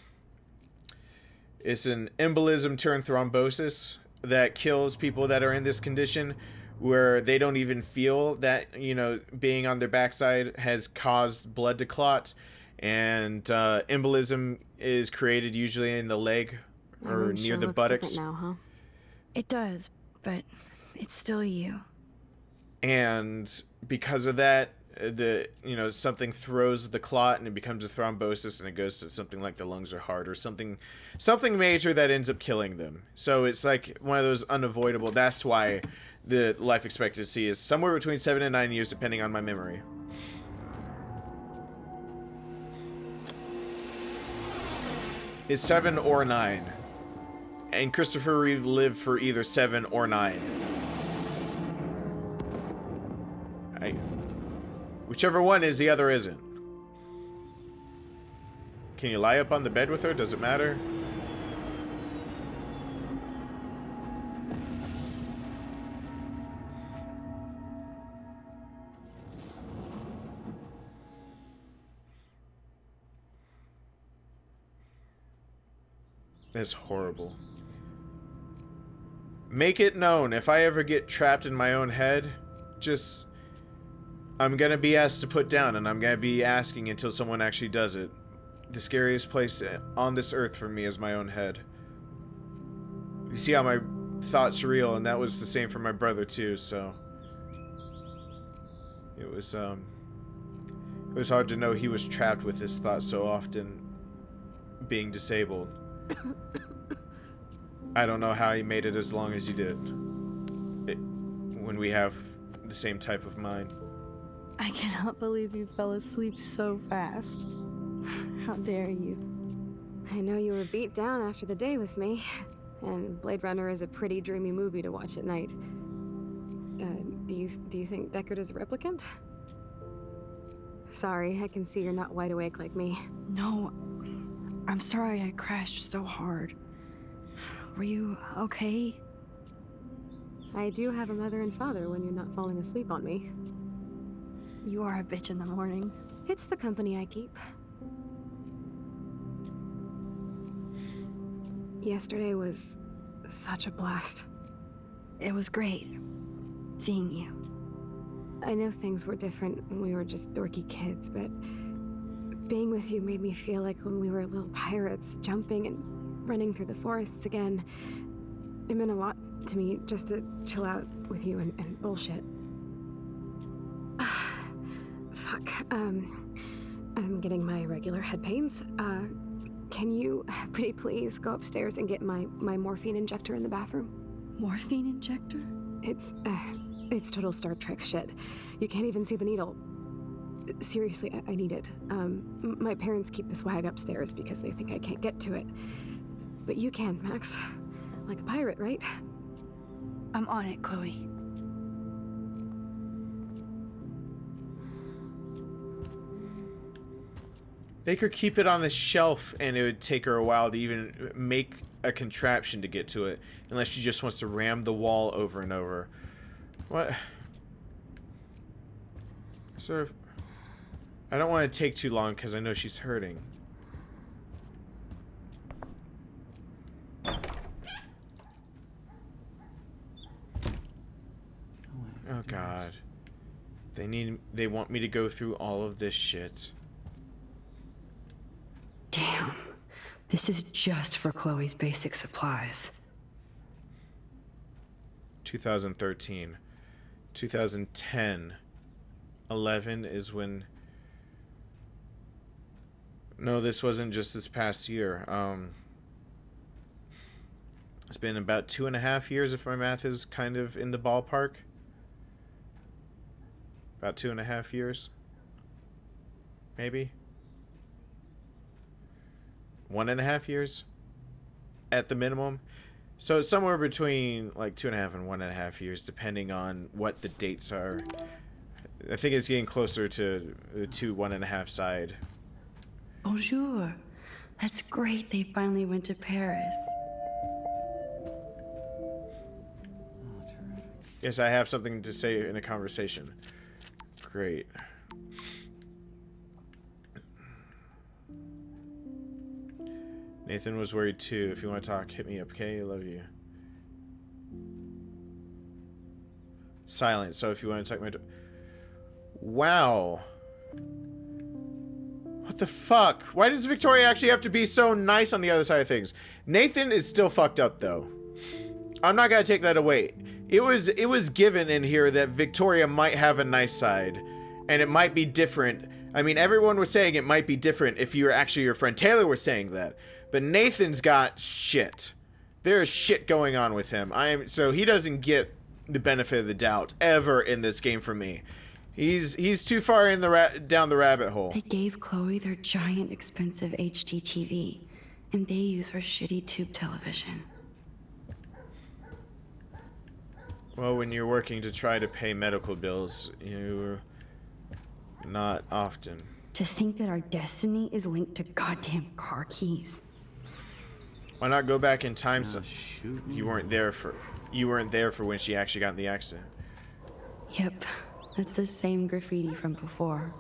[SPEAKER 1] embolism turned thrombosis that kills people that are in this condition, where they don't even feel that, you know, being on their backside has caused blood to clot. And embolism is created usually in the leg or near the buttocks.
[SPEAKER 5] Now, huh?
[SPEAKER 9] It does, but it's still you.
[SPEAKER 1] And because of that, something throws the clot and it becomes a thrombosis, and it goes to something like the lungs or heart or something major that ends up killing them. So it's like one of those unavoidable. That's why the life expectancy is somewhere between 7 and 9 years, depending on my memory. Is 7 or 9. And Christopher Reeve lived for either 7 or 9. Whichever one is, the other isn't. Can you lie up on the bed with her? Does it matter? That's horrible. Make it known, if I ever get trapped in my own head, I'm gonna be asked to put down, and I'm gonna be asking until someone actually does it. The scariest place on this earth for me is my own head. You see how my thoughts reel, and that was the same for my brother too, so... It was hard to know he was trapped with this thought so often, being disabled. I don't know how he made it as long as he did. When we have the same type of mind.
[SPEAKER 10] I cannot believe you fell asleep so fast. How dare you?
[SPEAKER 5] I know you were beat down after the day with me, and Blade Runner is a pretty dreamy movie to watch at night. Do you think Deckard is a replicant? Sorry, I can see you're not wide awake like me.
[SPEAKER 9] No, I'm sorry I crashed so hard. Were you okay?
[SPEAKER 5] I do have a mother and father when you're not falling asleep on me.
[SPEAKER 10] You are a bitch in the morning.
[SPEAKER 5] It's the company I keep. Yesterday was such a blast.
[SPEAKER 9] It was great seeing you.
[SPEAKER 5] I know things were different when we were just dorky kids, but being with you made me feel like when we were little pirates, jumping and running through the forests again. It meant a lot to me just to chill out with you and bullshit. Fuck. I'm getting my regular head pains. Can you pretty please go upstairs and get my morphine injector in the bathroom?
[SPEAKER 9] Morphine injector?
[SPEAKER 5] It's total Star Trek shit. You can't even see the needle. Seriously, I need it. My parents keep the swag upstairs because they think I can't get to it. But you can, Max. Like a pirate, right?
[SPEAKER 9] I'm on it, Chloe.
[SPEAKER 1] Make her keep it on the shelf, and it would take her a while to even make a contraption to get to it, unless she just wants to ram the wall over and over. What? Sort of. I don't want to take too long because I know she's hurting. Oh God. They want me to go through all of this shit.
[SPEAKER 9] Damn. This is just for Chloe's basic supplies.
[SPEAKER 1] 2013. 2010. 11 is when... No, this wasn't just this past year. It's been about 2.5 years, if my math is kind of in the ballpark. About 2.5 years. Maybe. 1.5 years. At the minimum. So it's somewhere between like 2.5 and 1.5 years, depending on what the dates are. I think it's getting closer to the 1.5 side.
[SPEAKER 9] Bonjour. That's great they finally went to Paris.
[SPEAKER 1] Yes, I have something to say in a conversation. Great. Nathan was worried too. If you want to talk, hit me up, okay? I love you. Silent. So if you want to talk my... Wow. What the fuck? Why does Victoria actually have to be so nice on the other side of things? Nathan is still fucked up though. I'm not gonna take that away. It was given in here that Victoria might have a nice side, and it might be different. I mean, everyone was saying it might be different if you were actually your friend. Taylor was saying that, but Nathan's got shit. There is shit going on with him. So he doesn't get the benefit of the doubt ever in this game for me. He's too far in down the rabbit hole.
[SPEAKER 9] They gave Chloe their giant, expensive HD TV, and they use her shitty tube television.
[SPEAKER 1] Well, when you're working to try to pay medical bills, you're not often.
[SPEAKER 9] To think that our destiny is linked to goddamn car keys.
[SPEAKER 1] Why not go back in time so you weren't there for when she actually got in the accident?
[SPEAKER 9] Yep, that's the same graffiti from before.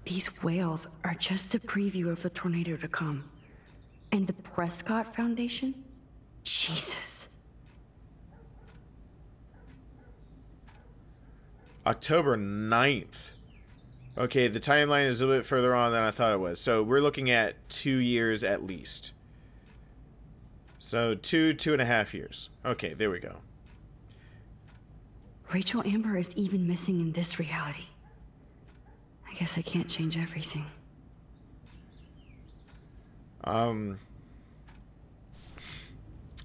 [SPEAKER 9] These whales are just a preview of the tornado to come. And the Prescott Foundation? Jesus.
[SPEAKER 1] October 9th. Okay, the timeline is a little bit further on than I thought it was. So we're looking at 2 years at least. So 2.5 years. Okay, there we go.
[SPEAKER 9] Rachel Amber is even missing in this reality. I guess I can't change everything.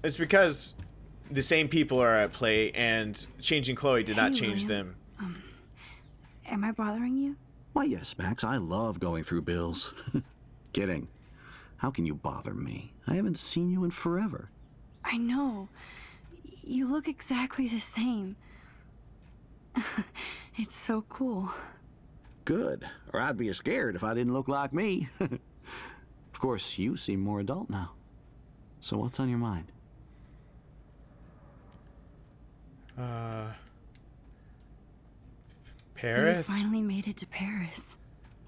[SPEAKER 1] It's because the same people are at play, and changing Chloe did not change
[SPEAKER 10] William.
[SPEAKER 1] them.
[SPEAKER 10] Am I bothering you?
[SPEAKER 8] Why, yes, Max. I love going through bills. Kidding. How can you bother me? I haven't seen you in forever.
[SPEAKER 10] I know. You look exactly the same. It's so cool.
[SPEAKER 8] Good. Or I'd be scared if I didn't look like me. Of course, you seem more adult now. So what's on your mind?
[SPEAKER 1] Paris?
[SPEAKER 10] So you finally made it to Paris.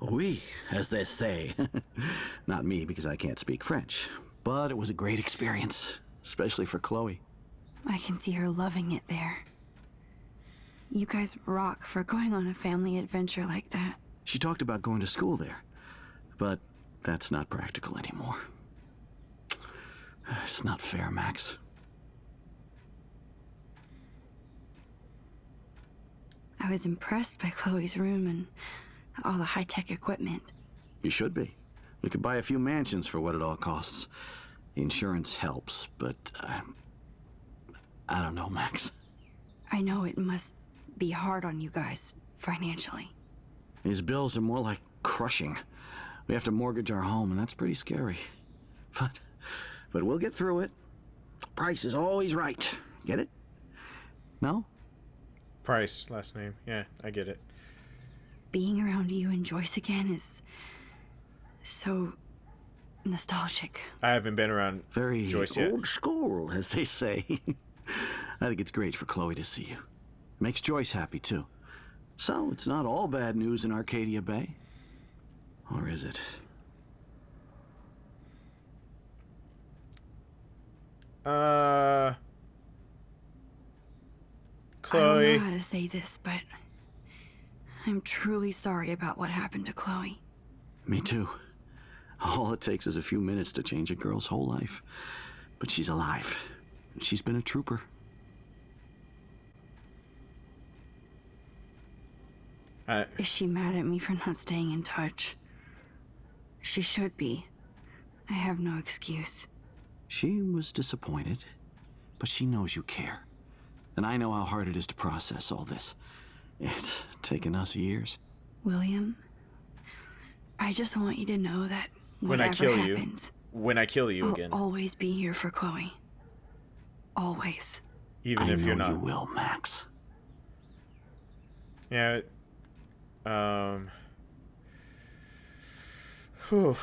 [SPEAKER 8] Oui, as they say. Not me, because I can't speak French. But it was a great experience, especially for Chloe.
[SPEAKER 10] I can see her loving it there. You guys rock for going on a family adventure like that.
[SPEAKER 8] She talked about going to school there, but that's not practical anymore. It's not fair, Max.
[SPEAKER 10] I was impressed by Chloe's room and all the high-tech equipment.
[SPEAKER 8] You should be. We could buy a few mansions for what it all costs. The insurance helps, but I don't know, Max.
[SPEAKER 10] I know it must be hard on you guys, financially.
[SPEAKER 8] These bills are more like crushing. We have to mortgage our home, and that's pretty scary. But we'll get through it. Price is always right. Get it? No?
[SPEAKER 1] Price, last name. Yeah, I get it.
[SPEAKER 10] Being around you and Joyce again is so nostalgic.
[SPEAKER 1] I haven't been around
[SPEAKER 8] Very
[SPEAKER 1] Joyce yet.
[SPEAKER 8] old school, as they say. I think it's great for Chloe to see you. Makes Joyce happy, too. So, it's not all bad news in Arcadia Bay. Or is it?
[SPEAKER 10] I don't
[SPEAKER 1] Chloe.
[SPEAKER 10] know how to say this, but I'm truly sorry about what happened to Chloe.
[SPEAKER 8] Me too. All it takes is a few minutes to change a girl's whole life. But she's alive. And she's been a trooper.
[SPEAKER 10] Is she mad at me for not staying in touch? She should be. I have no excuse.
[SPEAKER 8] She was disappointed, but she knows you care. And I know how hard it is to process all this. It's taken us years.
[SPEAKER 10] William, I just want you to know that
[SPEAKER 1] When I
[SPEAKER 10] whatever
[SPEAKER 1] kill
[SPEAKER 10] happens,
[SPEAKER 1] you. When I kill you
[SPEAKER 10] I'll
[SPEAKER 1] again.
[SPEAKER 10] always be here for Chloe. Always.
[SPEAKER 1] Even if you're not.
[SPEAKER 8] I know you will, Max.
[SPEAKER 1] Yeah. Whew.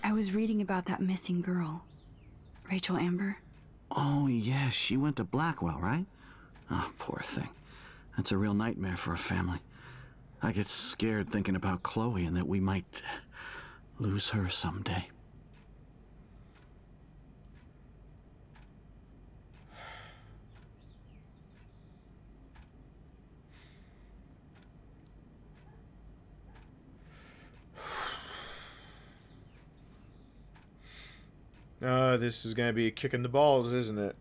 [SPEAKER 10] I was reading about that missing girl, Rachel Amber.
[SPEAKER 8] Oh, yeah, she went to Blackwell, right? Oh, poor thing. That's a real nightmare for a family. I get scared thinking about Chloe and that we might lose her someday.
[SPEAKER 1] This is gonna be a kick in the balls, isn't it?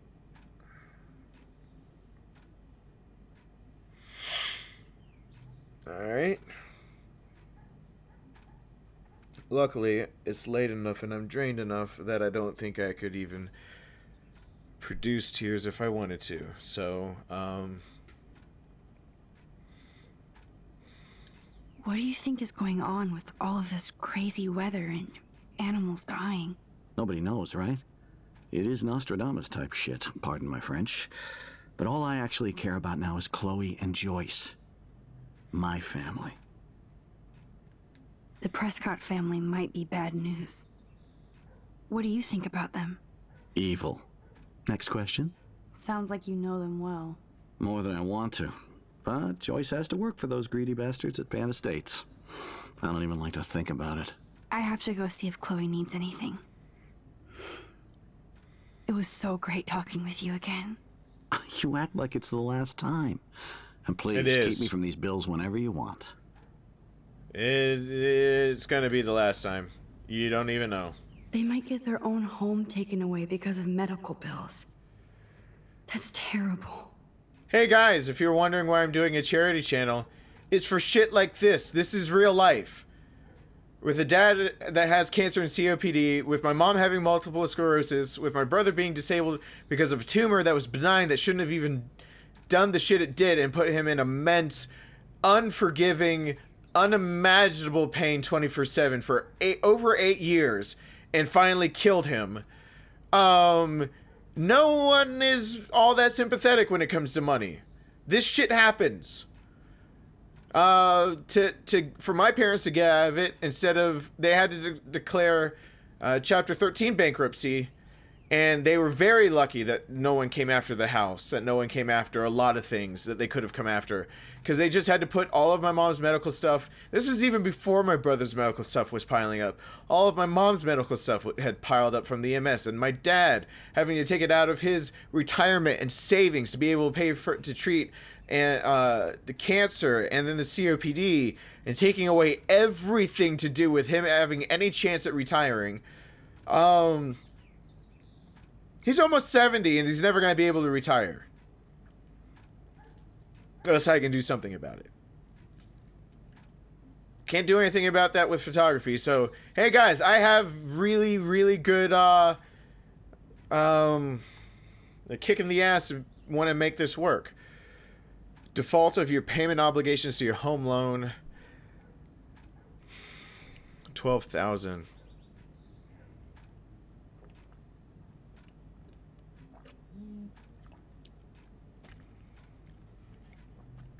[SPEAKER 1] Alright. Luckily, it's late enough and I'm drained enough that I don't think I could even produce tears if I wanted to. So,
[SPEAKER 10] What do you think is going on with all of this crazy weather and animals dying?
[SPEAKER 8] Nobody knows, right? It is Nostradamus type shit, pardon my French. But all I actually care about now is Chloe and Joyce. My family.
[SPEAKER 10] The Prescott family might be bad news. What do you think about them?
[SPEAKER 8] Evil. Next question?
[SPEAKER 10] Sounds like you know them well.
[SPEAKER 8] More than I want to. But Joyce has to work for those greedy bastards at Pan Estates. I don't even like to think about it.
[SPEAKER 10] I have to go see if Chloe needs anything. It was so great talking with you again.
[SPEAKER 8] You act like it's the last time. And please,
[SPEAKER 1] It is.
[SPEAKER 8] keep me from these bills whenever you want.
[SPEAKER 1] it's gonna be the last time. You don't even know.
[SPEAKER 9] They might get their own home taken away because of medical bills. That's terrible.
[SPEAKER 1] Hey guys, if you're wondering why I'm doing a charity channel, it's for shit like this. This is real life. With a dad that has cancer and COPD, with my mom having multiple sclerosis, with my brother being disabled because of a tumor that was benign that shouldn't have even done the shit it did and put him in immense, unforgiving, unimaginable pain 24/7 for over 8 years and finally killed him. No one is all that sympathetic when it comes to money. This shit happens. For my parents to get out of it, instead of, they had to declare Chapter 13 bankruptcy, and they were very lucky that no one came after the house, that no one came after a lot of things that they could have come after, because they just had to put all of my mom's medical stuff. This is even before my brother's medical stuff was piling up. All of my mom's medical stuff had piled up from the EMS, and my dad having to take it out of his retirement and savings to be able to pay to treat and the cancer and then the COPD, and taking away everything to do with him having any chance at retiring. He's almost 70 and he's never going to be able to retire. Unless I can do something about it. Can't do anything about that with photography. So, hey guys, I have really, really good, a kick in the ass to want to make this work. Default of your payment obligations to your home loan, $12,000.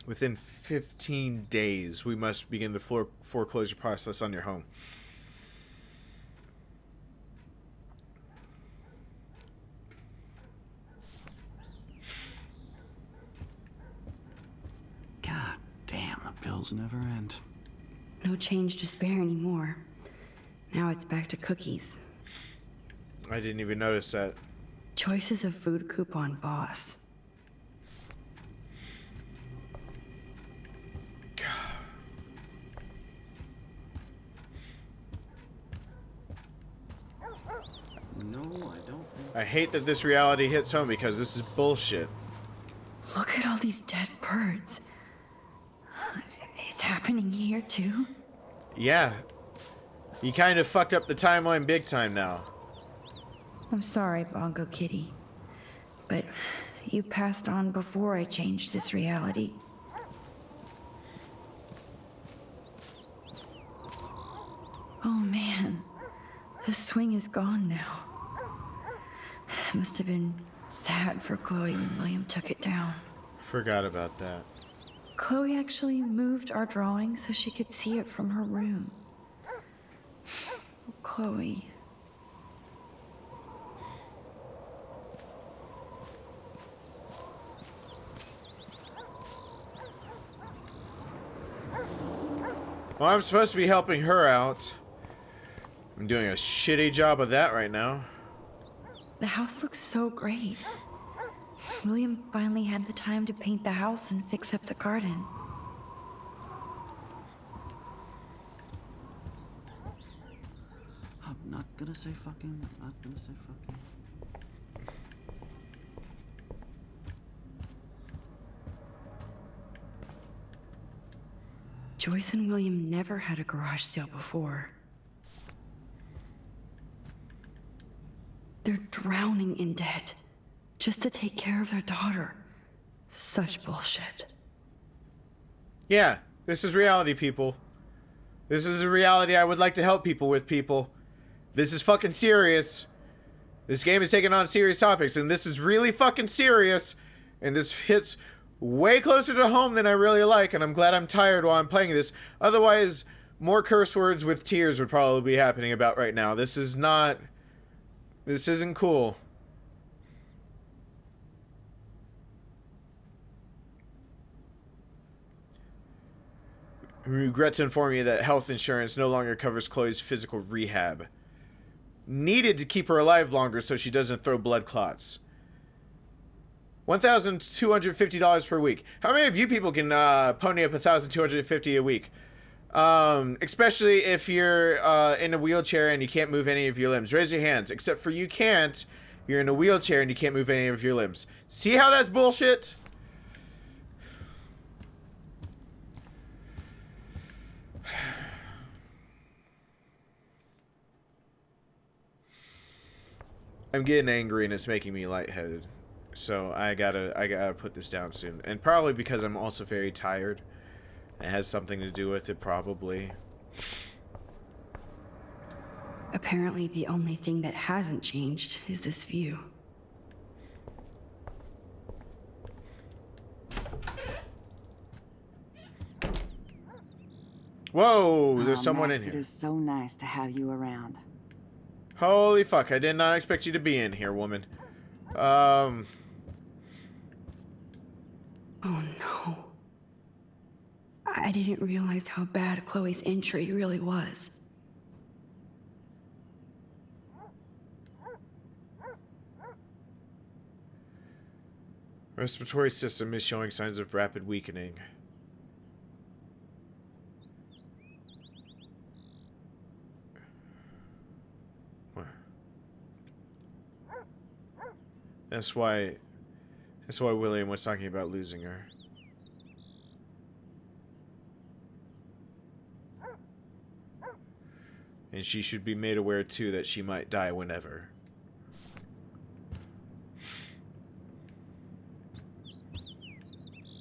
[SPEAKER 1] Within 15 days, we must begin the foreclosure process on your home.
[SPEAKER 8] God damn, the bills never end.
[SPEAKER 9] No change to spare anymore. Now it's back to cookies.
[SPEAKER 1] I didn't even notice that.
[SPEAKER 9] Joyce is a food coupon boss.
[SPEAKER 8] No, I don't.
[SPEAKER 1] I hate that this reality hits home because this is bullshit.
[SPEAKER 9] Look at all these dead birds. It's happening here too?
[SPEAKER 1] Yeah. You kind of fucked up the timeline big time now.
[SPEAKER 9] I'm sorry, Bongo Kitty. But you passed on before I changed this reality. Oh man, the swing is gone now. Must have been sad for Chloe when William took it down.
[SPEAKER 1] Forgot about that.
[SPEAKER 9] Chloe actually moved our drawing so she could see it from her room. Oh, Chloe.
[SPEAKER 1] Well, I'm supposed to be helping her out. I'm doing a shitty job of that right now.
[SPEAKER 9] The house looks so great. William finally had the time to paint the house and fix up the garden.
[SPEAKER 8] I'm not gonna say fucking. Not gonna say fucking.
[SPEAKER 9] Joyce and William never had a garage sale before. They're drowning in debt just to take care of their daughter. Such bullshit.
[SPEAKER 1] Yeah, this is reality, people. This is a reality I would like to help people with, people. This is fucking serious. This game is taking on serious topics, and this is really fucking serious. And this hits way closer to home than I really like, and I'm glad I'm tired while I'm playing this. Otherwise, more curse words with tears would probably be happening about right now. This is not... This isn't cool. We regret to inform you that health insurance no longer covers Chloe's physical rehab. Needed to keep her alive longer so she doesn't throw blood clots. $1,250 per week. How many of you people can pony up $1,250 a week? Especially if you're in a wheelchair and you can't move any of your limbs. Raise your hands. Except for you can't. You're in a wheelchair and you can't move any of your limbs. See how that's bullshit? I'm getting angry and it's making me lightheaded. So I gotta put this down soon. And probably because I'm also very tired. It has something to do with it, probably.
[SPEAKER 9] Apparently, the only thing that hasn't changed is this view.
[SPEAKER 1] Whoa, there's someone
[SPEAKER 11] Max,
[SPEAKER 1] in here.
[SPEAKER 11] It is so nice to have you around.
[SPEAKER 1] Holy fuck, I did not expect you to be in here, woman. Oh
[SPEAKER 9] no. I didn't realize how bad Chloe's injury really was.
[SPEAKER 1] Respiratory system is showing signs of rapid weakening. That's why William was talking about losing her. And she should be made aware too that she might die whenever.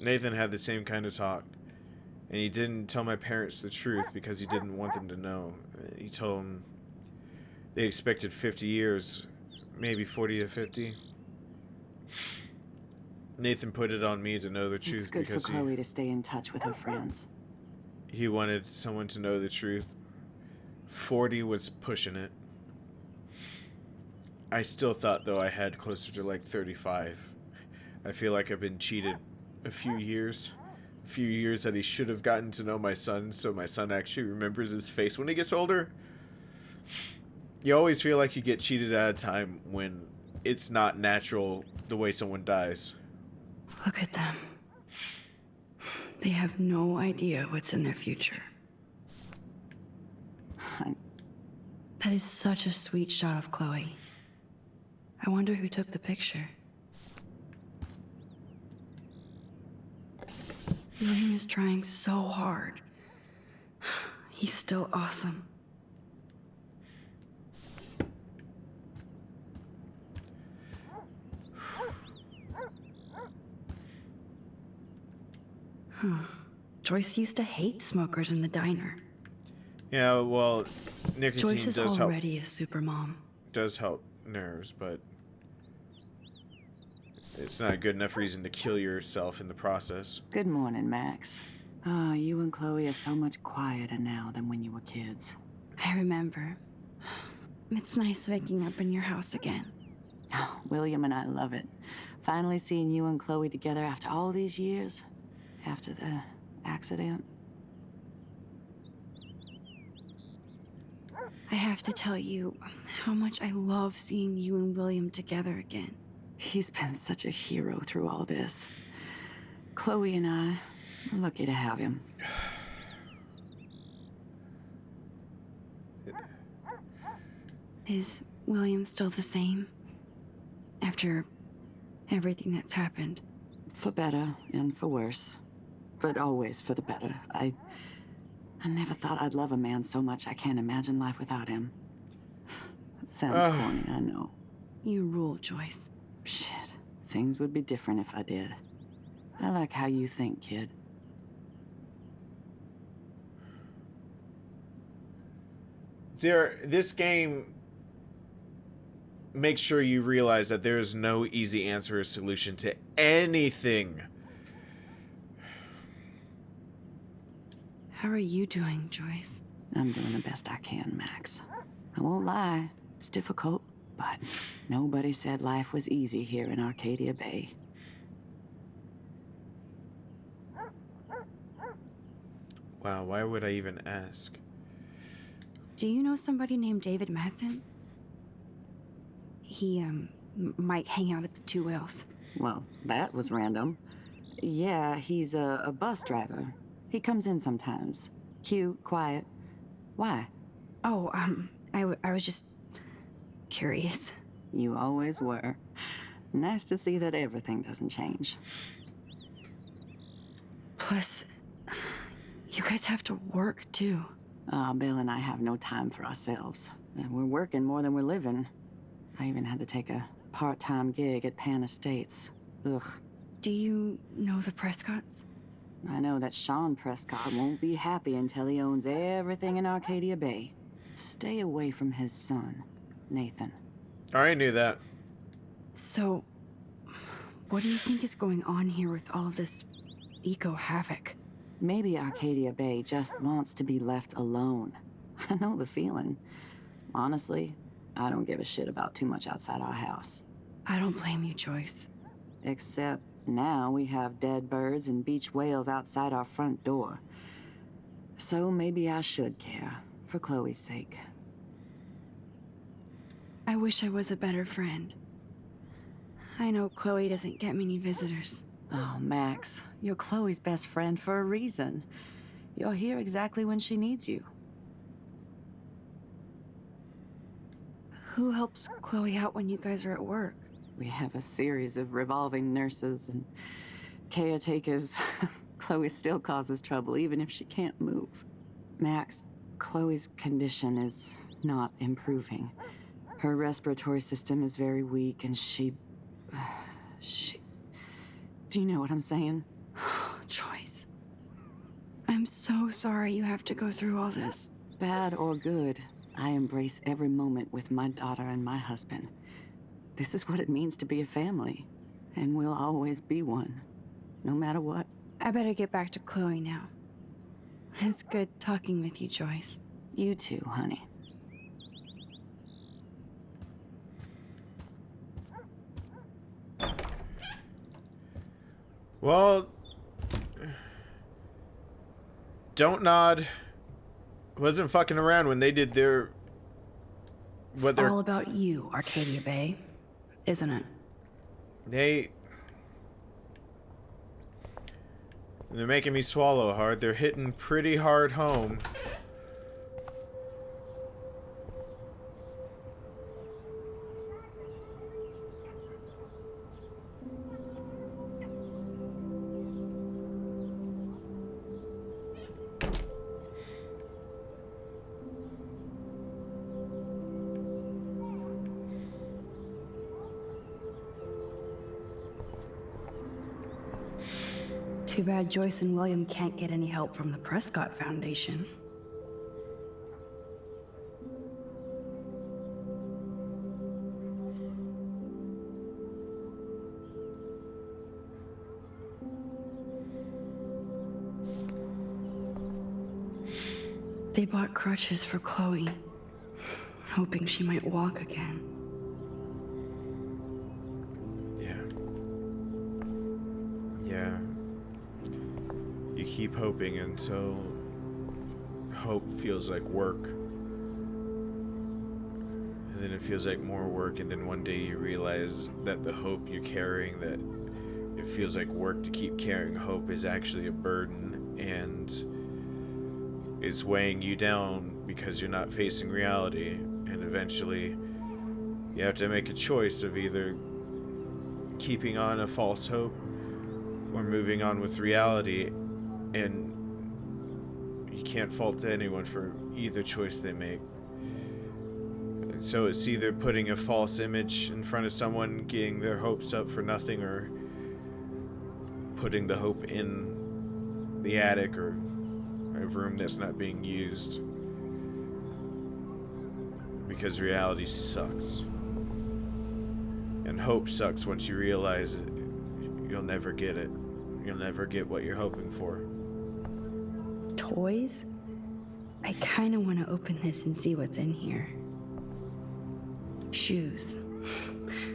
[SPEAKER 1] Nathan had the same kind of talk. And he didn't tell my parents the truth because he didn't want them to know. He told them they expected 50 years, maybe 40 to 50. Nathan put it on me to know the truth
[SPEAKER 11] It's good for
[SPEAKER 1] because
[SPEAKER 11] Chloe to stay in touch with her friends.
[SPEAKER 1] he wanted someone to know the truth. 40 was pushing it. I still thought, though, I had closer to like 35. I feel like I've been cheated a few years. A few years that he should have gotten to know my son, so my son actually remembers his face when he gets older. You always feel like you get cheated at a time when it's not natural the way someone dies.
[SPEAKER 9] Look at them. They have no idea what's in their future. That is such a sweet shot of Chloe. I wonder who took the picture. William is trying so hard. He's still awesome. Joyce used to hate smokers in the diner.
[SPEAKER 1] Yeah, well, nicotine
[SPEAKER 9] Joyce is
[SPEAKER 1] does help.
[SPEAKER 9] already a super mom.
[SPEAKER 1] Does help nerves, but it's not a good enough reason to kill yourself in the process.
[SPEAKER 11] Good morning, Max. Oh, you and Chloe are so much quieter now than when you were kids.
[SPEAKER 9] I remember. It's nice waking up in your house again.
[SPEAKER 11] Oh, William and I love it. Finally seeing you and Chloe together after all these years. After the accident.
[SPEAKER 9] I have to tell you how much I love seeing you and William together again.
[SPEAKER 11] He's been such a hero through all this. Chloe and I are lucky to have him.
[SPEAKER 9] Is William still the same? After everything that's happened?
[SPEAKER 11] For better and for worse. But always for the better. I never thought I'd love a man so much I can't imagine life without him. That sounds corny, I know.
[SPEAKER 9] You rule, Joyce.
[SPEAKER 11] Shit. Things would be different if I did. I like how you think, kid.
[SPEAKER 1] This game makes sure you realize that there is no easy answer or solution to anything.
[SPEAKER 9] How are you doing, Joyce?
[SPEAKER 11] I'm doing the best I can, Max. I won't lie, it's difficult, but nobody said life was easy here in Arcadia Bay.
[SPEAKER 1] Wow, why would I even ask?
[SPEAKER 9] Do you know somebody named David Madsen? He, might hang out at the Two Whales.
[SPEAKER 11] Well, that was random. Yeah, he's a bus driver. He comes in sometimes. Cute, quiet. Why?
[SPEAKER 9] Oh, I was just curious.
[SPEAKER 11] You always were. Nice to see that everything doesn't change.
[SPEAKER 9] Plus, you guys have to work, too.
[SPEAKER 11] Bill and I have no time for ourselves. And we're working more than we're living. I even had to take a part-time gig at Pan Estates. Ugh.
[SPEAKER 9] Do you know the Prescotts?
[SPEAKER 11] I know that Sean Prescott won't be happy until he owns everything in Arcadia Bay. Stay away from his son, Nathan.
[SPEAKER 1] I already knew that.
[SPEAKER 9] So, what do you think is going on here with all of this eco-havoc?
[SPEAKER 11] Maybe Arcadia Bay just wants to be left alone. I know the feeling. Honestly, I don't give a shit about too much outside our house.
[SPEAKER 9] I don't blame you, Joyce.
[SPEAKER 11] Except now we have dead birds and beach whales outside our front door. So maybe I should care, for Chloe's sake.
[SPEAKER 9] I wish I was a better friend. I know Chloe doesn't get many visitors.
[SPEAKER 11] Oh, Max, you're Chloe's best friend for a reason. You're here exactly when she needs you.
[SPEAKER 9] Who helps Chloe out when you guys are at work?
[SPEAKER 11] We have a series of revolving nurses and caretakers. Chloe still causes trouble, even if she can't move. Max, Chloe's condition is not improving. Her respiratory system is very weak, and she... Do you know what I'm saying?
[SPEAKER 9] Joyce. I'm so sorry you have to go through all this.
[SPEAKER 11] Bad or good, I embrace every moment with my daughter and my husband. This is what it means to be a family, and we'll always be one, no matter what.
[SPEAKER 9] I better get back to Chloe now. It's good talking with you, Joyce.
[SPEAKER 11] You too, honey.
[SPEAKER 1] Well, DONTNOD wasn't fucking around when they did their...
[SPEAKER 9] It's all about you, Arcadia Bay, isn't it?
[SPEAKER 1] They're making me swallow hard. They're hitting pretty hard home.
[SPEAKER 9] Too bad Joyce and William can't get any help from the Prescott Foundation. They bought crutches for Chloe, hoping she might walk again.
[SPEAKER 1] Yeah. You keep hoping until hope feels like work. And then it feels like more work, and then one day you realize that the hope you're carrying, that it feels like work to keep carrying hope, is actually a burden, and it's weighing you down because you're not facing reality. And eventually you have to make a choice of either keeping on a false hope or moving on with reality, and you can't fault anyone for either choice they make. And so it's either putting a false image in front of someone, getting their hopes up for nothing, or putting the hope in the attic or a room that's not being used, because reality sucks. And hope sucks once you realize it. You'll never get it. You'll never get what you're hoping for.
[SPEAKER 9] Toys? I kind of want to open this and see what's in here. Shoes.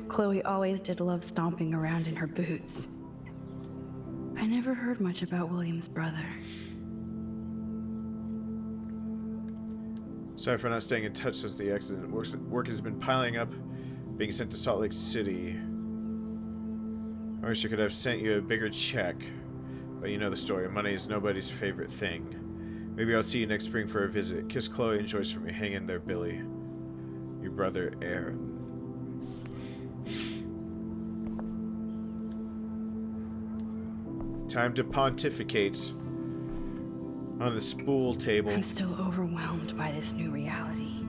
[SPEAKER 9] Chloe always did love stomping around in her boots. I never heard much about William's brother.
[SPEAKER 1] Sorry for not staying in touch since the accident. Work has been piling up, being sent to Salt Lake City. I wish I could have sent you a bigger check, but you know the story. Money is nobody's favorite thing. Maybe I'll see you next spring for a visit. Kiss Chloe and Joyce for me. Hang in there, Billy. Your brother, Aaron. Time to pontificate on the spool table.
[SPEAKER 9] I'm still overwhelmed by this new reality.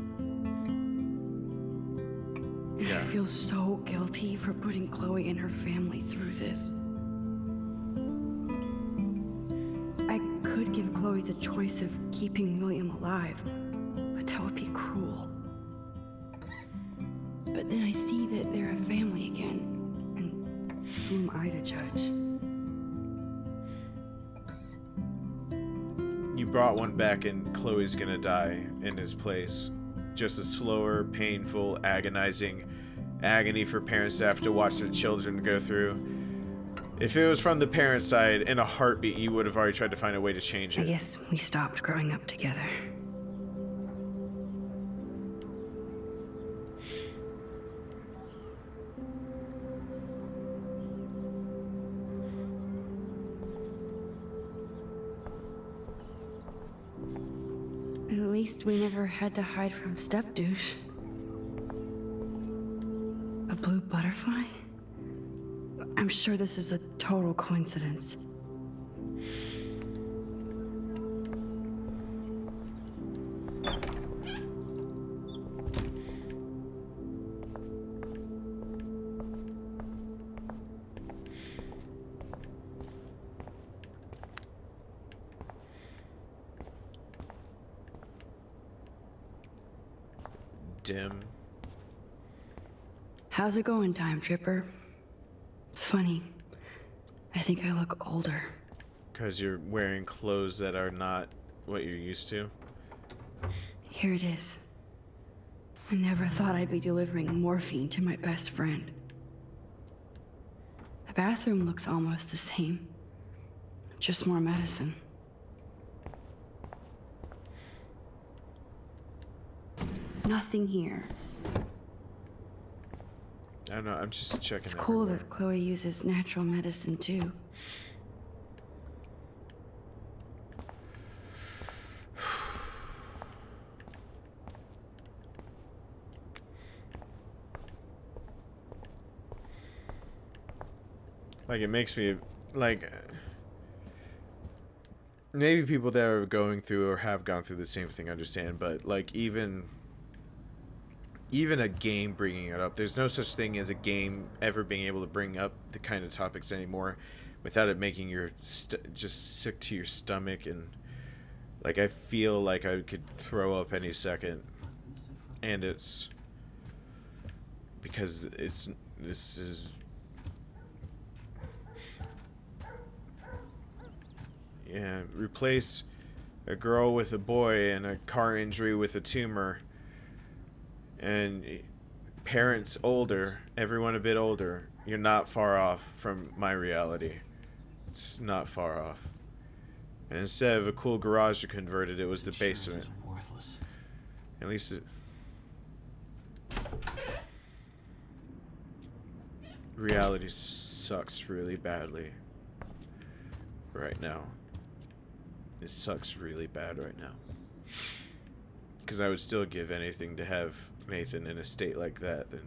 [SPEAKER 9] And
[SPEAKER 1] Yeah.
[SPEAKER 9] I feel so guilty for putting Chloe and her family through this. I could give Chloe the choice of keeping William alive, but that would be cruel. But then I see that they're a family again, and who am I to judge?
[SPEAKER 1] You brought one back and Chloe's gonna die in his place. Just a slower, painful, agonizing agony for parents to have to watch their children go through. If it was from the parent side, in a heartbeat, you would have already tried to find a way to change it.
[SPEAKER 9] I guess we stopped growing up together. At least we never had to hide from step-douche. A blue butterfly? I'm sure this is a total coincidence.
[SPEAKER 1] Dim.
[SPEAKER 9] How's it going, Time Tripper? Funny. I think I look older.
[SPEAKER 1] Because you're wearing clothes that are not what you're used to.
[SPEAKER 9] Here it is. I never thought I'd be delivering morphine to my best friend. The bathroom looks almost the same. Just more medicine. Nothing here.
[SPEAKER 1] I don't know, I'm just checking.
[SPEAKER 9] It's cool
[SPEAKER 1] everywhere.
[SPEAKER 9] that Chloe uses natural medicine too.
[SPEAKER 1] Like, it makes me, like, maybe people that are going through or have gone through the same thing understand, but, like, even a game bringing it up, there's no such thing as a game ever being able to bring up the kind of topics anymore without it making your just sick to your stomach. And, like, I feel like I could throw up any second, and it's because this is... Yeah, replace a girl with a boy and a car injury with a tumor. And parents older, everyone a bit older. You're not far off from my reality. It's not far off. And instead of a cool garage you converted, it was the basement.
[SPEAKER 8] Worthless.
[SPEAKER 1] At least it... Reality sucks really badly right now. It sucks really bad right now. Because I would still give anything to have Nathan in a state like that than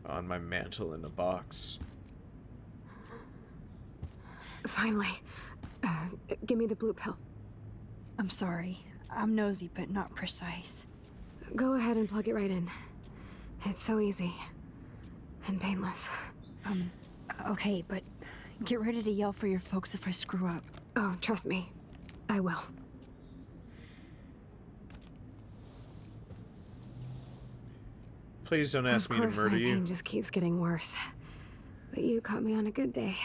[SPEAKER 1] on my mantle in a box.
[SPEAKER 5] Finally. Give me the blue pill.
[SPEAKER 9] I'm sorry. I'm nosy, but not precise.
[SPEAKER 5] Go ahead and plug it right in. It's so easy. And painless.
[SPEAKER 9] Okay, but get ready to yell for your folks if I screw up.
[SPEAKER 5] Oh, trust me. I will.
[SPEAKER 1] Please don't ask me to murder
[SPEAKER 5] my
[SPEAKER 1] you.
[SPEAKER 5] pain just keeps getting worse. But you caught me on a good day.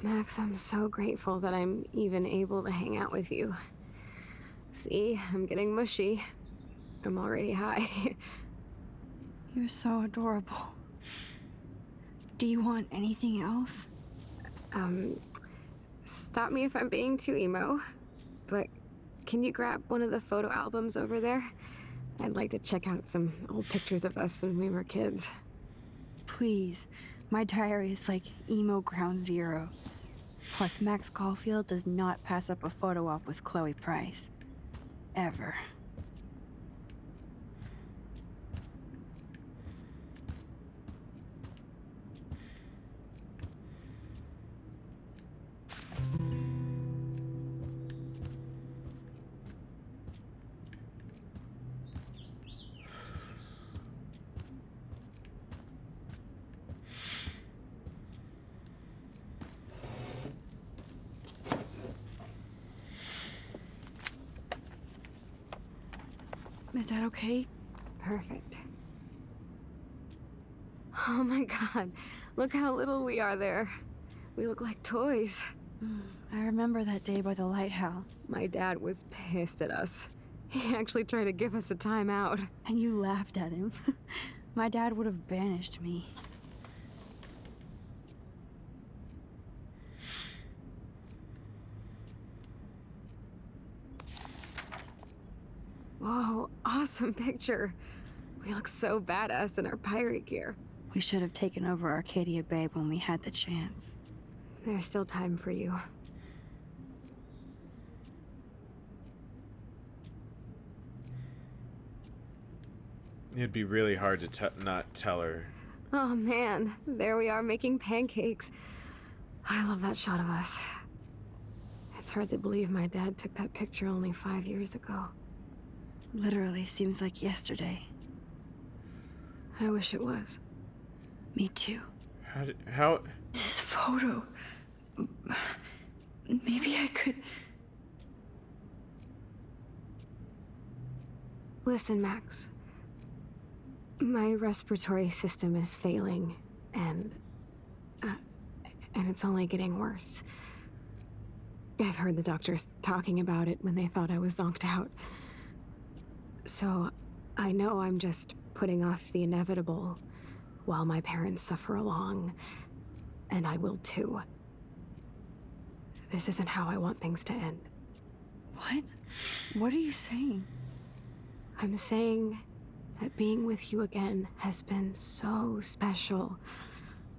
[SPEAKER 5] Max, I'm so grateful that I'm even able to hang out with you. See, I'm getting mushy. I'm already high.
[SPEAKER 9] You're so adorable. Do you want anything else?
[SPEAKER 5] Stop me if I'm being too emo, but can you grab one of the photo albums over there? I'd like to check out some old pictures of us when we were kids.
[SPEAKER 9] Please. My diary is like emo ground zero. Plus, Max Caulfield does not pass up a photo op with Chloe Price. Ever. Is that okay?
[SPEAKER 5] Perfect. Oh my god, look how little we are there. We look like toys.
[SPEAKER 9] I remember that day by the lighthouse.
[SPEAKER 5] My dad was pissed at us. He actually tried to give us a timeout.
[SPEAKER 9] And you laughed at him. My dad would have banished me.
[SPEAKER 5] Whoa, awesome picture. We look so badass in our pirate gear.
[SPEAKER 9] We should have taken over Arcadia Bay when we had the chance.
[SPEAKER 5] There's still time for you.
[SPEAKER 1] It'd be really hard to not tell her.
[SPEAKER 5] Oh man, there we are making pancakes. I love that shot of us. It's hard to believe my dad took that picture only 5 years ago.
[SPEAKER 9] Literally seems like yesterday.
[SPEAKER 5] I wish it was.
[SPEAKER 9] Me too.
[SPEAKER 1] How?
[SPEAKER 9] This photo. Maybe I could.
[SPEAKER 5] Listen, Max. My respiratory system is failing, and it's only getting worse. I've heard the doctors talking about it when they thought I was zonked out. So, I know I'm just putting off the inevitable while my parents suffer along, and I will too. This isn't how I want things to end.
[SPEAKER 9] What? What are you saying?
[SPEAKER 5] I'm saying that being with you again has been so special.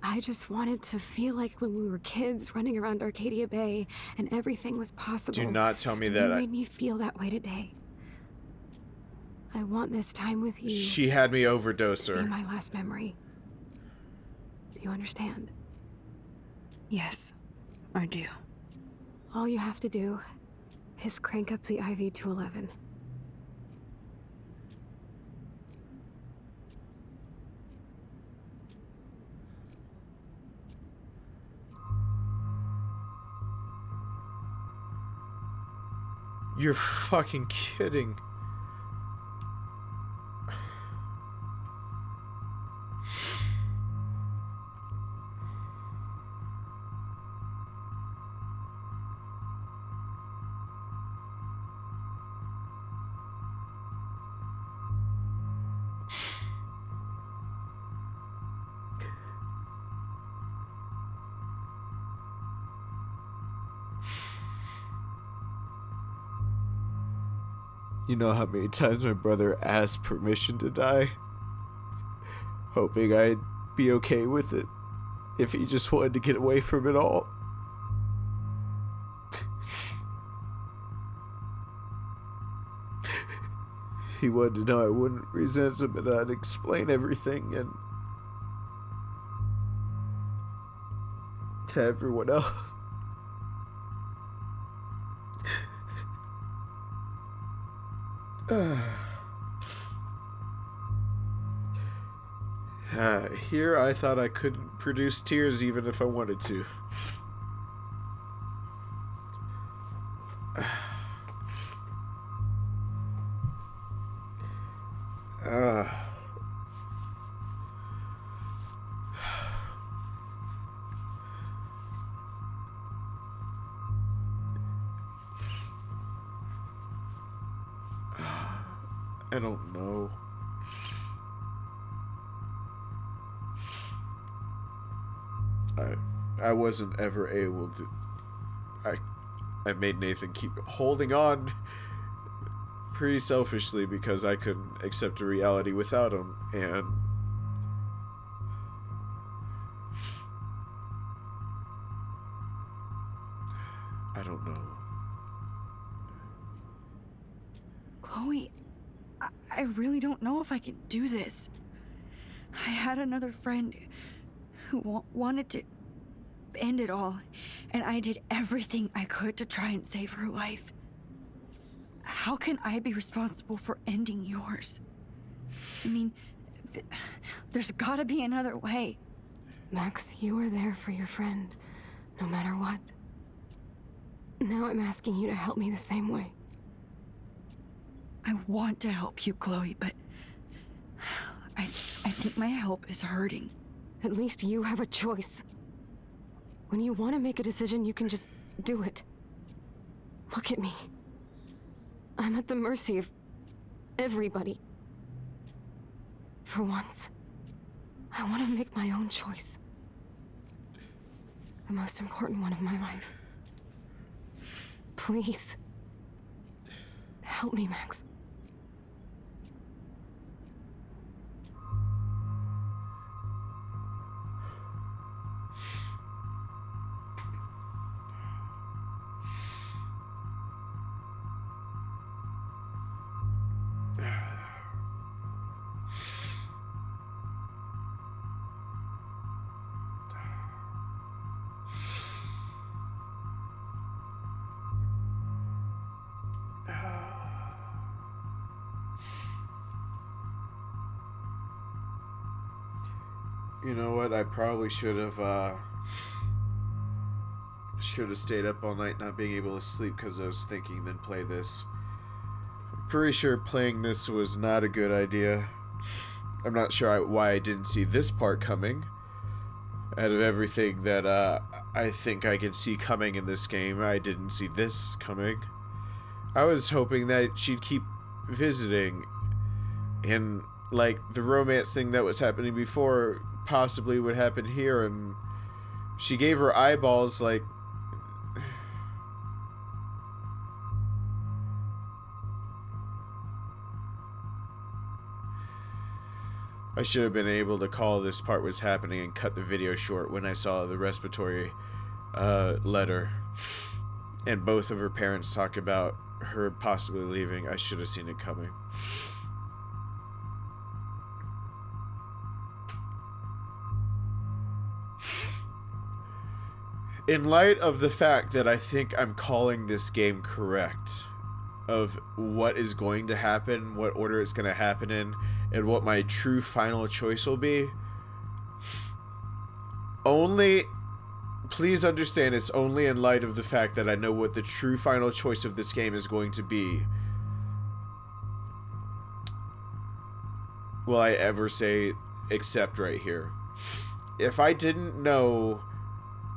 [SPEAKER 5] I just wanted to feel like when we were kids running around Arcadia Bay and everything was possible.
[SPEAKER 1] Do not tell me that.
[SPEAKER 5] You made me feel that way today. I want this time with you.
[SPEAKER 1] She had me overdose her.
[SPEAKER 5] To be my last memory. Do you understand?
[SPEAKER 9] Yes, I do.
[SPEAKER 5] All you have to do is crank up the IV to 11.
[SPEAKER 1] You're fucking kidding. You know how many times my brother asked permission to die? Hoping I'd be okay with it. If he just wanted to get away from it all. He wanted to know I wouldn't resent him and I'd explain everything and to everyone else. Here I thought I couldn't produce tears even if I wanted to. I don't know. I wasn't ever able to. I made Nathan keep holding on pretty selfishly because I couldn't accept a reality without him, and I don't know.
[SPEAKER 9] Chloe, I really don't know if I can do this. I had another friend who wanted to end it all, and I did everything I could to try and save her life. How can I be responsible for ending yours? I mean, there's gotta be another way.
[SPEAKER 5] Max, you were there for your friend, no matter what. Now I'm asking you to help me the same way.
[SPEAKER 9] I want to help you, Chloe, but I think my help is hurting.
[SPEAKER 5] At least you have a choice. When you want to make a decision, you can just do it. Look at me. I'm at the mercy of everybody. For once, I want to make my own choice. The most important one of my life. Please. Help me, Max.
[SPEAKER 1] You know what? I probably should have stayed up all night not being able to sleep because I was thinking then play this. I'm pretty sure playing this was not a good idea. I'm not sure why I didn't see this part coming. Out of everything that I think I can see coming in this game, I didn't see this coming. I was hoping that she'd keep visiting and like the romance thing that was happening before possibly would happen here, and she gave her eyeballs like I should have been able to call this part was happening and cut the video short when I saw the respiratory letter and both of her parents talk about her possibly leaving. I should have seen it coming. In light of the fact that I think I'm calling this game correct, of what is going to happen, what order it's going to happen in, and what my true final choice will be, please understand it's only in light of the fact that I know what the true final choice of this game is going to be, will I ever say accept right here. If I didn't know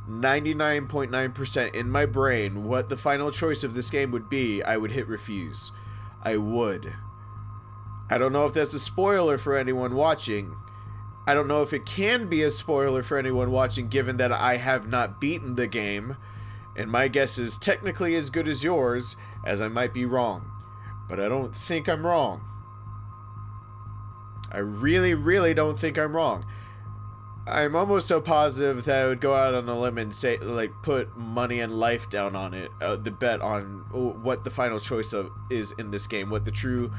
[SPEAKER 1] 99.9% in my brain what the final choice of this game would be, I would hit refuse. I would. I don't know if that's a spoiler for anyone watching. I don't know if it can be a spoiler for anyone watching, given that I have not beaten the game, and my guess is technically as good as yours, as I might be wrong. But I don't think I'm wrong. I really, really don't think I'm wrong. I'm almost so positive that I would go out on a limb and say, like, put money and life down on it, the bet on what the final choice is in this game, what the true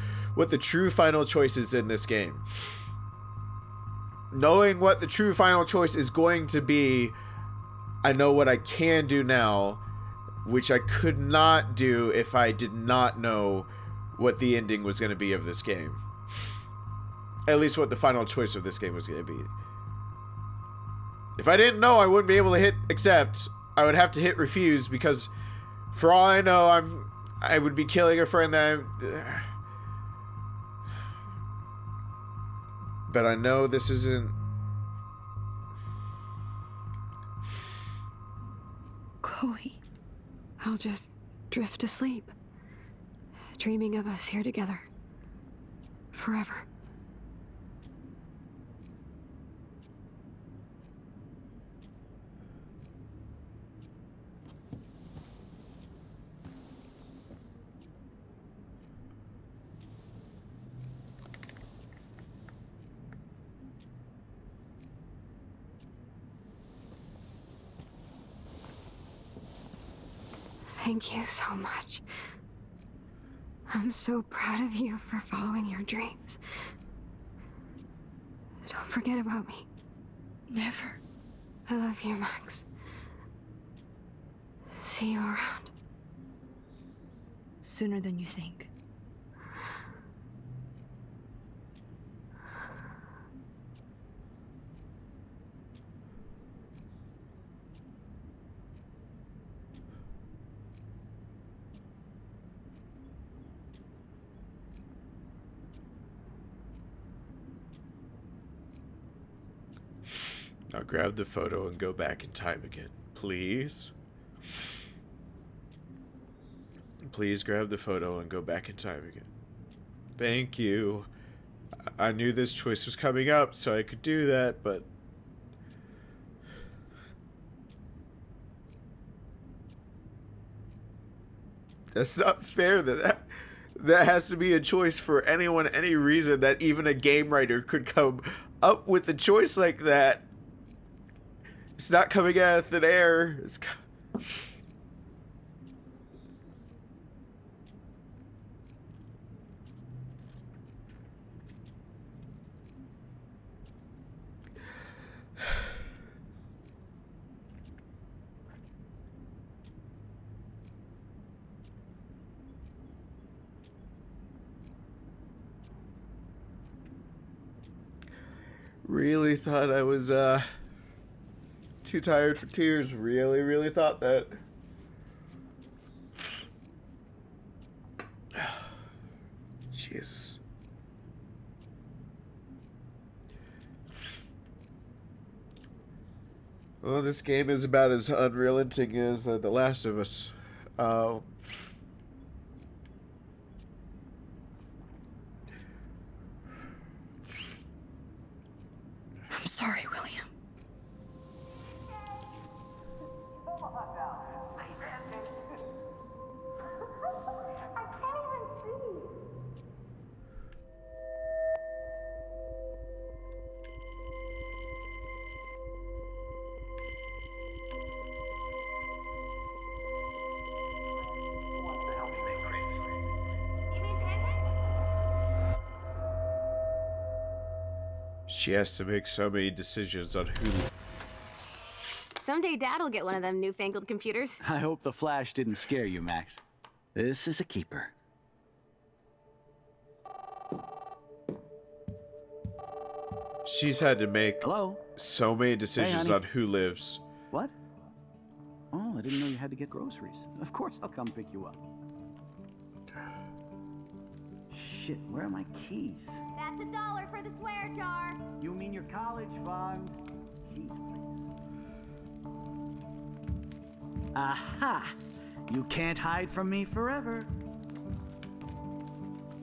[SPEAKER 1] final choice is in this game. Knowing what the true final choice is going to be, I know what I can do now, which I could not do if I did not know what the ending was going to be of this game. At least what the final choice of this game was going to be. If I didn't know, I wouldn't be able to hit accept. I would have to hit refuse because, for all I know, I would be killing a friend that but I know this isn't.
[SPEAKER 5] Chloe, I'll just drift to sleep, dreaming of us here together, forever. Thank you so much. I'm so proud of you for following your dreams. Don't forget about me.
[SPEAKER 9] Never.
[SPEAKER 5] I love you, Max. See you around.
[SPEAKER 9] Sooner than you think.
[SPEAKER 1] I'll grab the photo and go back in time again. Please? Please grab the photo and go back in time again. Thank you. I knew this choice was coming up, so I could do that, but... That's not fair that has to be a choice for anyone, any reason that even a game writer could come up with a choice like that. It's not coming out of thin air. It's... Really thought I was, too tired for tears. Really thought that. Jesus. Well, this game is about as unrelenting as The Last of Us.
[SPEAKER 9] I'm sorry, William.
[SPEAKER 1] She has to make so many decisions on who...
[SPEAKER 4] Someday Dad'll get one of them newfangled computers.
[SPEAKER 8] I hope the flash didn't scare you, Max. This is a keeper.
[SPEAKER 1] She's had to make so many decisions
[SPEAKER 8] Hey,
[SPEAKER 1] on who lives.
[SPEAKER 8] What? Oh, I didn't know you had to get groceries. Of course I'll come pick you up. Shit, where are my keys?
[SPEAKER 2] That's $1 for the swear jar.
[SPEAKER 8] You mean your college fund? Keys, please. Aha! You can't hide from me forever.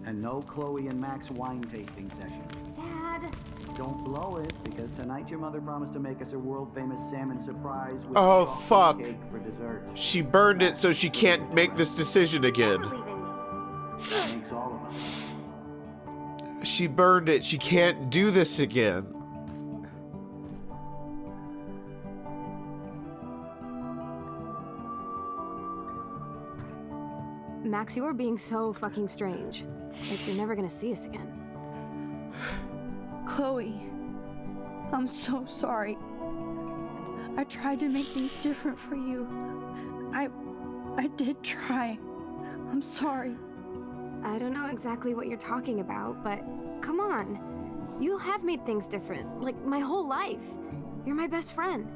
[SPEAKER 8] And no Chloe and Max wine tasting session.
[SPEAKER 2] Dad.
[SPEAKER 8] Don't blow it, because tonight your mother promised to make us a world-famous salmon surprise with
[SPEAKER 1] Oh,
[SPEAKER 8] chocolate
[SPEAKER 1] fuck.
[SPEAKER 8] cake for dessert.
[SPEAKER 1] She burned it so she can't make this decision again.
[SPEAKER 8] That makes all of us.
[SPEAKER 1] She burned it. She can't do this again.
[SPEAKER 5] Max, you are being so fucking strange. Like you're never gonna see us again.
[SPEAKER 9] Chloe, I'm so sorry. I tried to make things different for you. I did try. I'm sorry.
[SPEAKER 5] I don't know exactly what you're talking about, but come on. You have made things different, like my whole life. You're my best friend.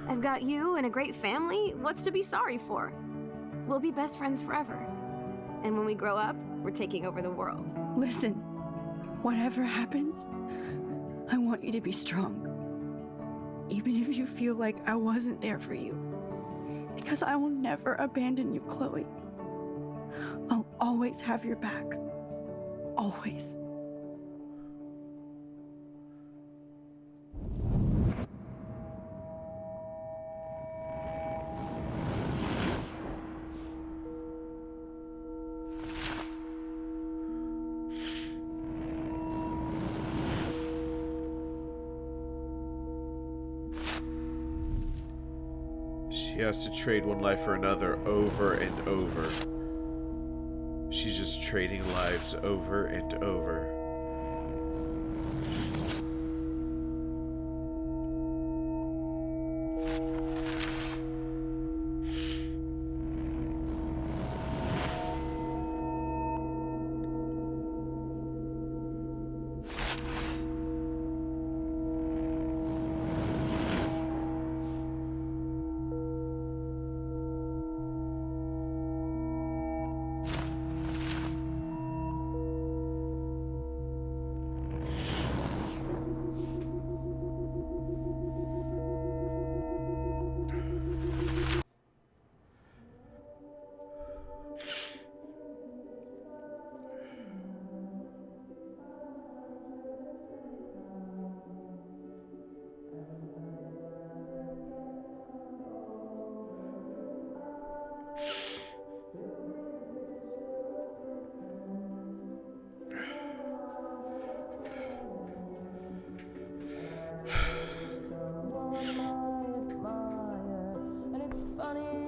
[SPEAKER 5] I've got you and a great family. What's to be sorry for? We'll be best friends forever. And when we grow up, we're taking over the world.
[SPEAKER 9] Listen, whatever happens, I want you to be strong. Even if you feel like I wasn't there for you. Because I will never abandon you, Chloe. I'll always have your back. Always.
[SPEAKER 1] She has to trade one life for another over and over. She's just trading lives over and over.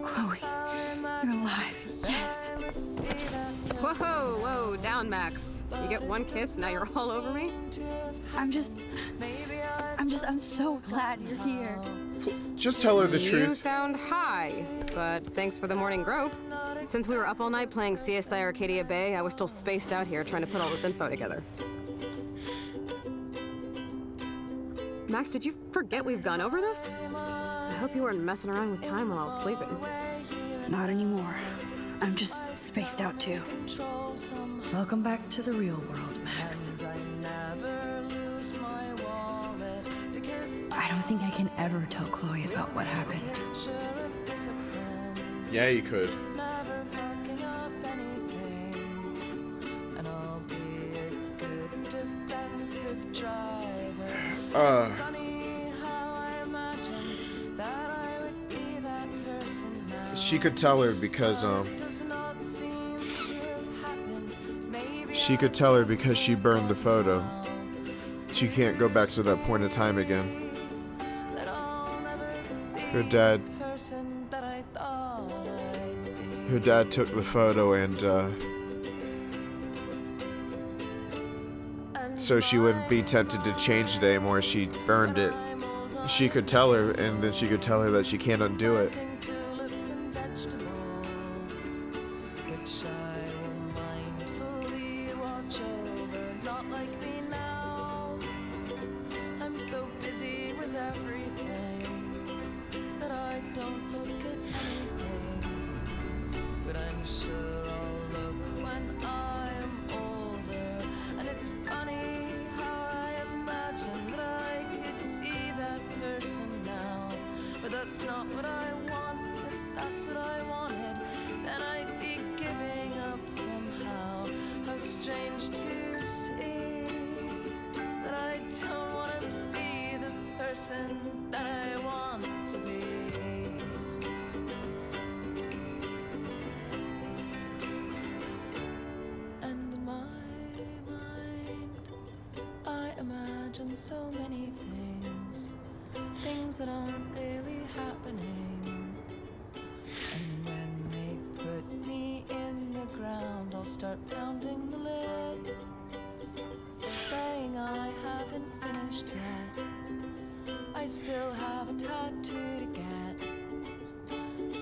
[SPEAKER 9] Chloe, you're alive. Yes.
[SPEAKER 5] Whoa, whoa, down, Max. You get one kiss, now you're all over me?
[SPEAKER 9] I'm so glad you're here.
[SPEAKER 1] Just tell her the truth.
[SPEAKER 5] You sound high, but thanks for the morning grope. Since we were up all night playing CSI Arcadia Bay, I was still spaced out here trying to put all this info together. Max, did you forget we've gone over this? I hope you weren't messing around with time while I was sleeping.
[SPEAKER 9] Not anymore. I'm just spaced out too. Welcome back to the real world, Max. I don't think I can ever tell Chloe about what happened.
[SPEAKER 1] Yeah, you could. She could tell her because she burned the photo. She can't go back to that point of time again. Her dad took the photo and so she wouldn't be tempted to change it anymore. She burned it. She could tell her, and then she could tell her that she can't undo it.
[SPEAKER 12] So many things that aren't really happening. And when they put me in the ground, I'll start pounding the lid, saying I haven't finished yet. I still have a tattoo to get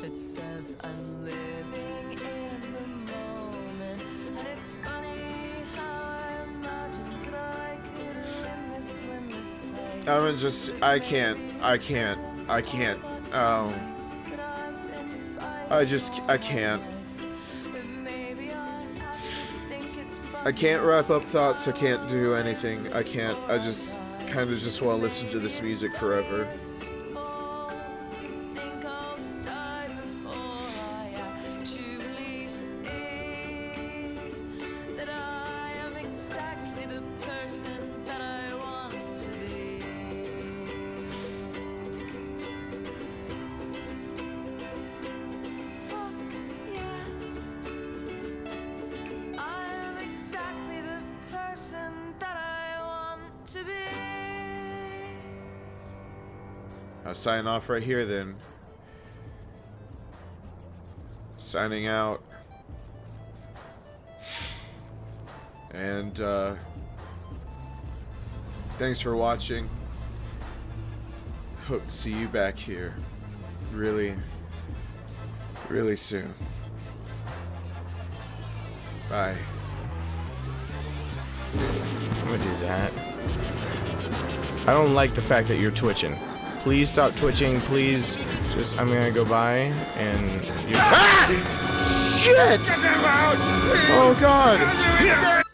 [SPEAKER 12] that says I'm living in the moment. And it's funny how I imagined that I could win this fight.
[SPEAKER 1] I can't. I can't wrap up thoughts. I can't do anything. I just kind of just want to listen to this music forever. I'll sign off right here then. signing out. And thanks for watching. Hope to see you back here really, really soon. Bye.
[SPEAKER 13] I'm gonna do that. I don't like the fact that you're twitching. Please stop twitching. Please, just I'm gonna go by and you. Ah! Shit! Oh God!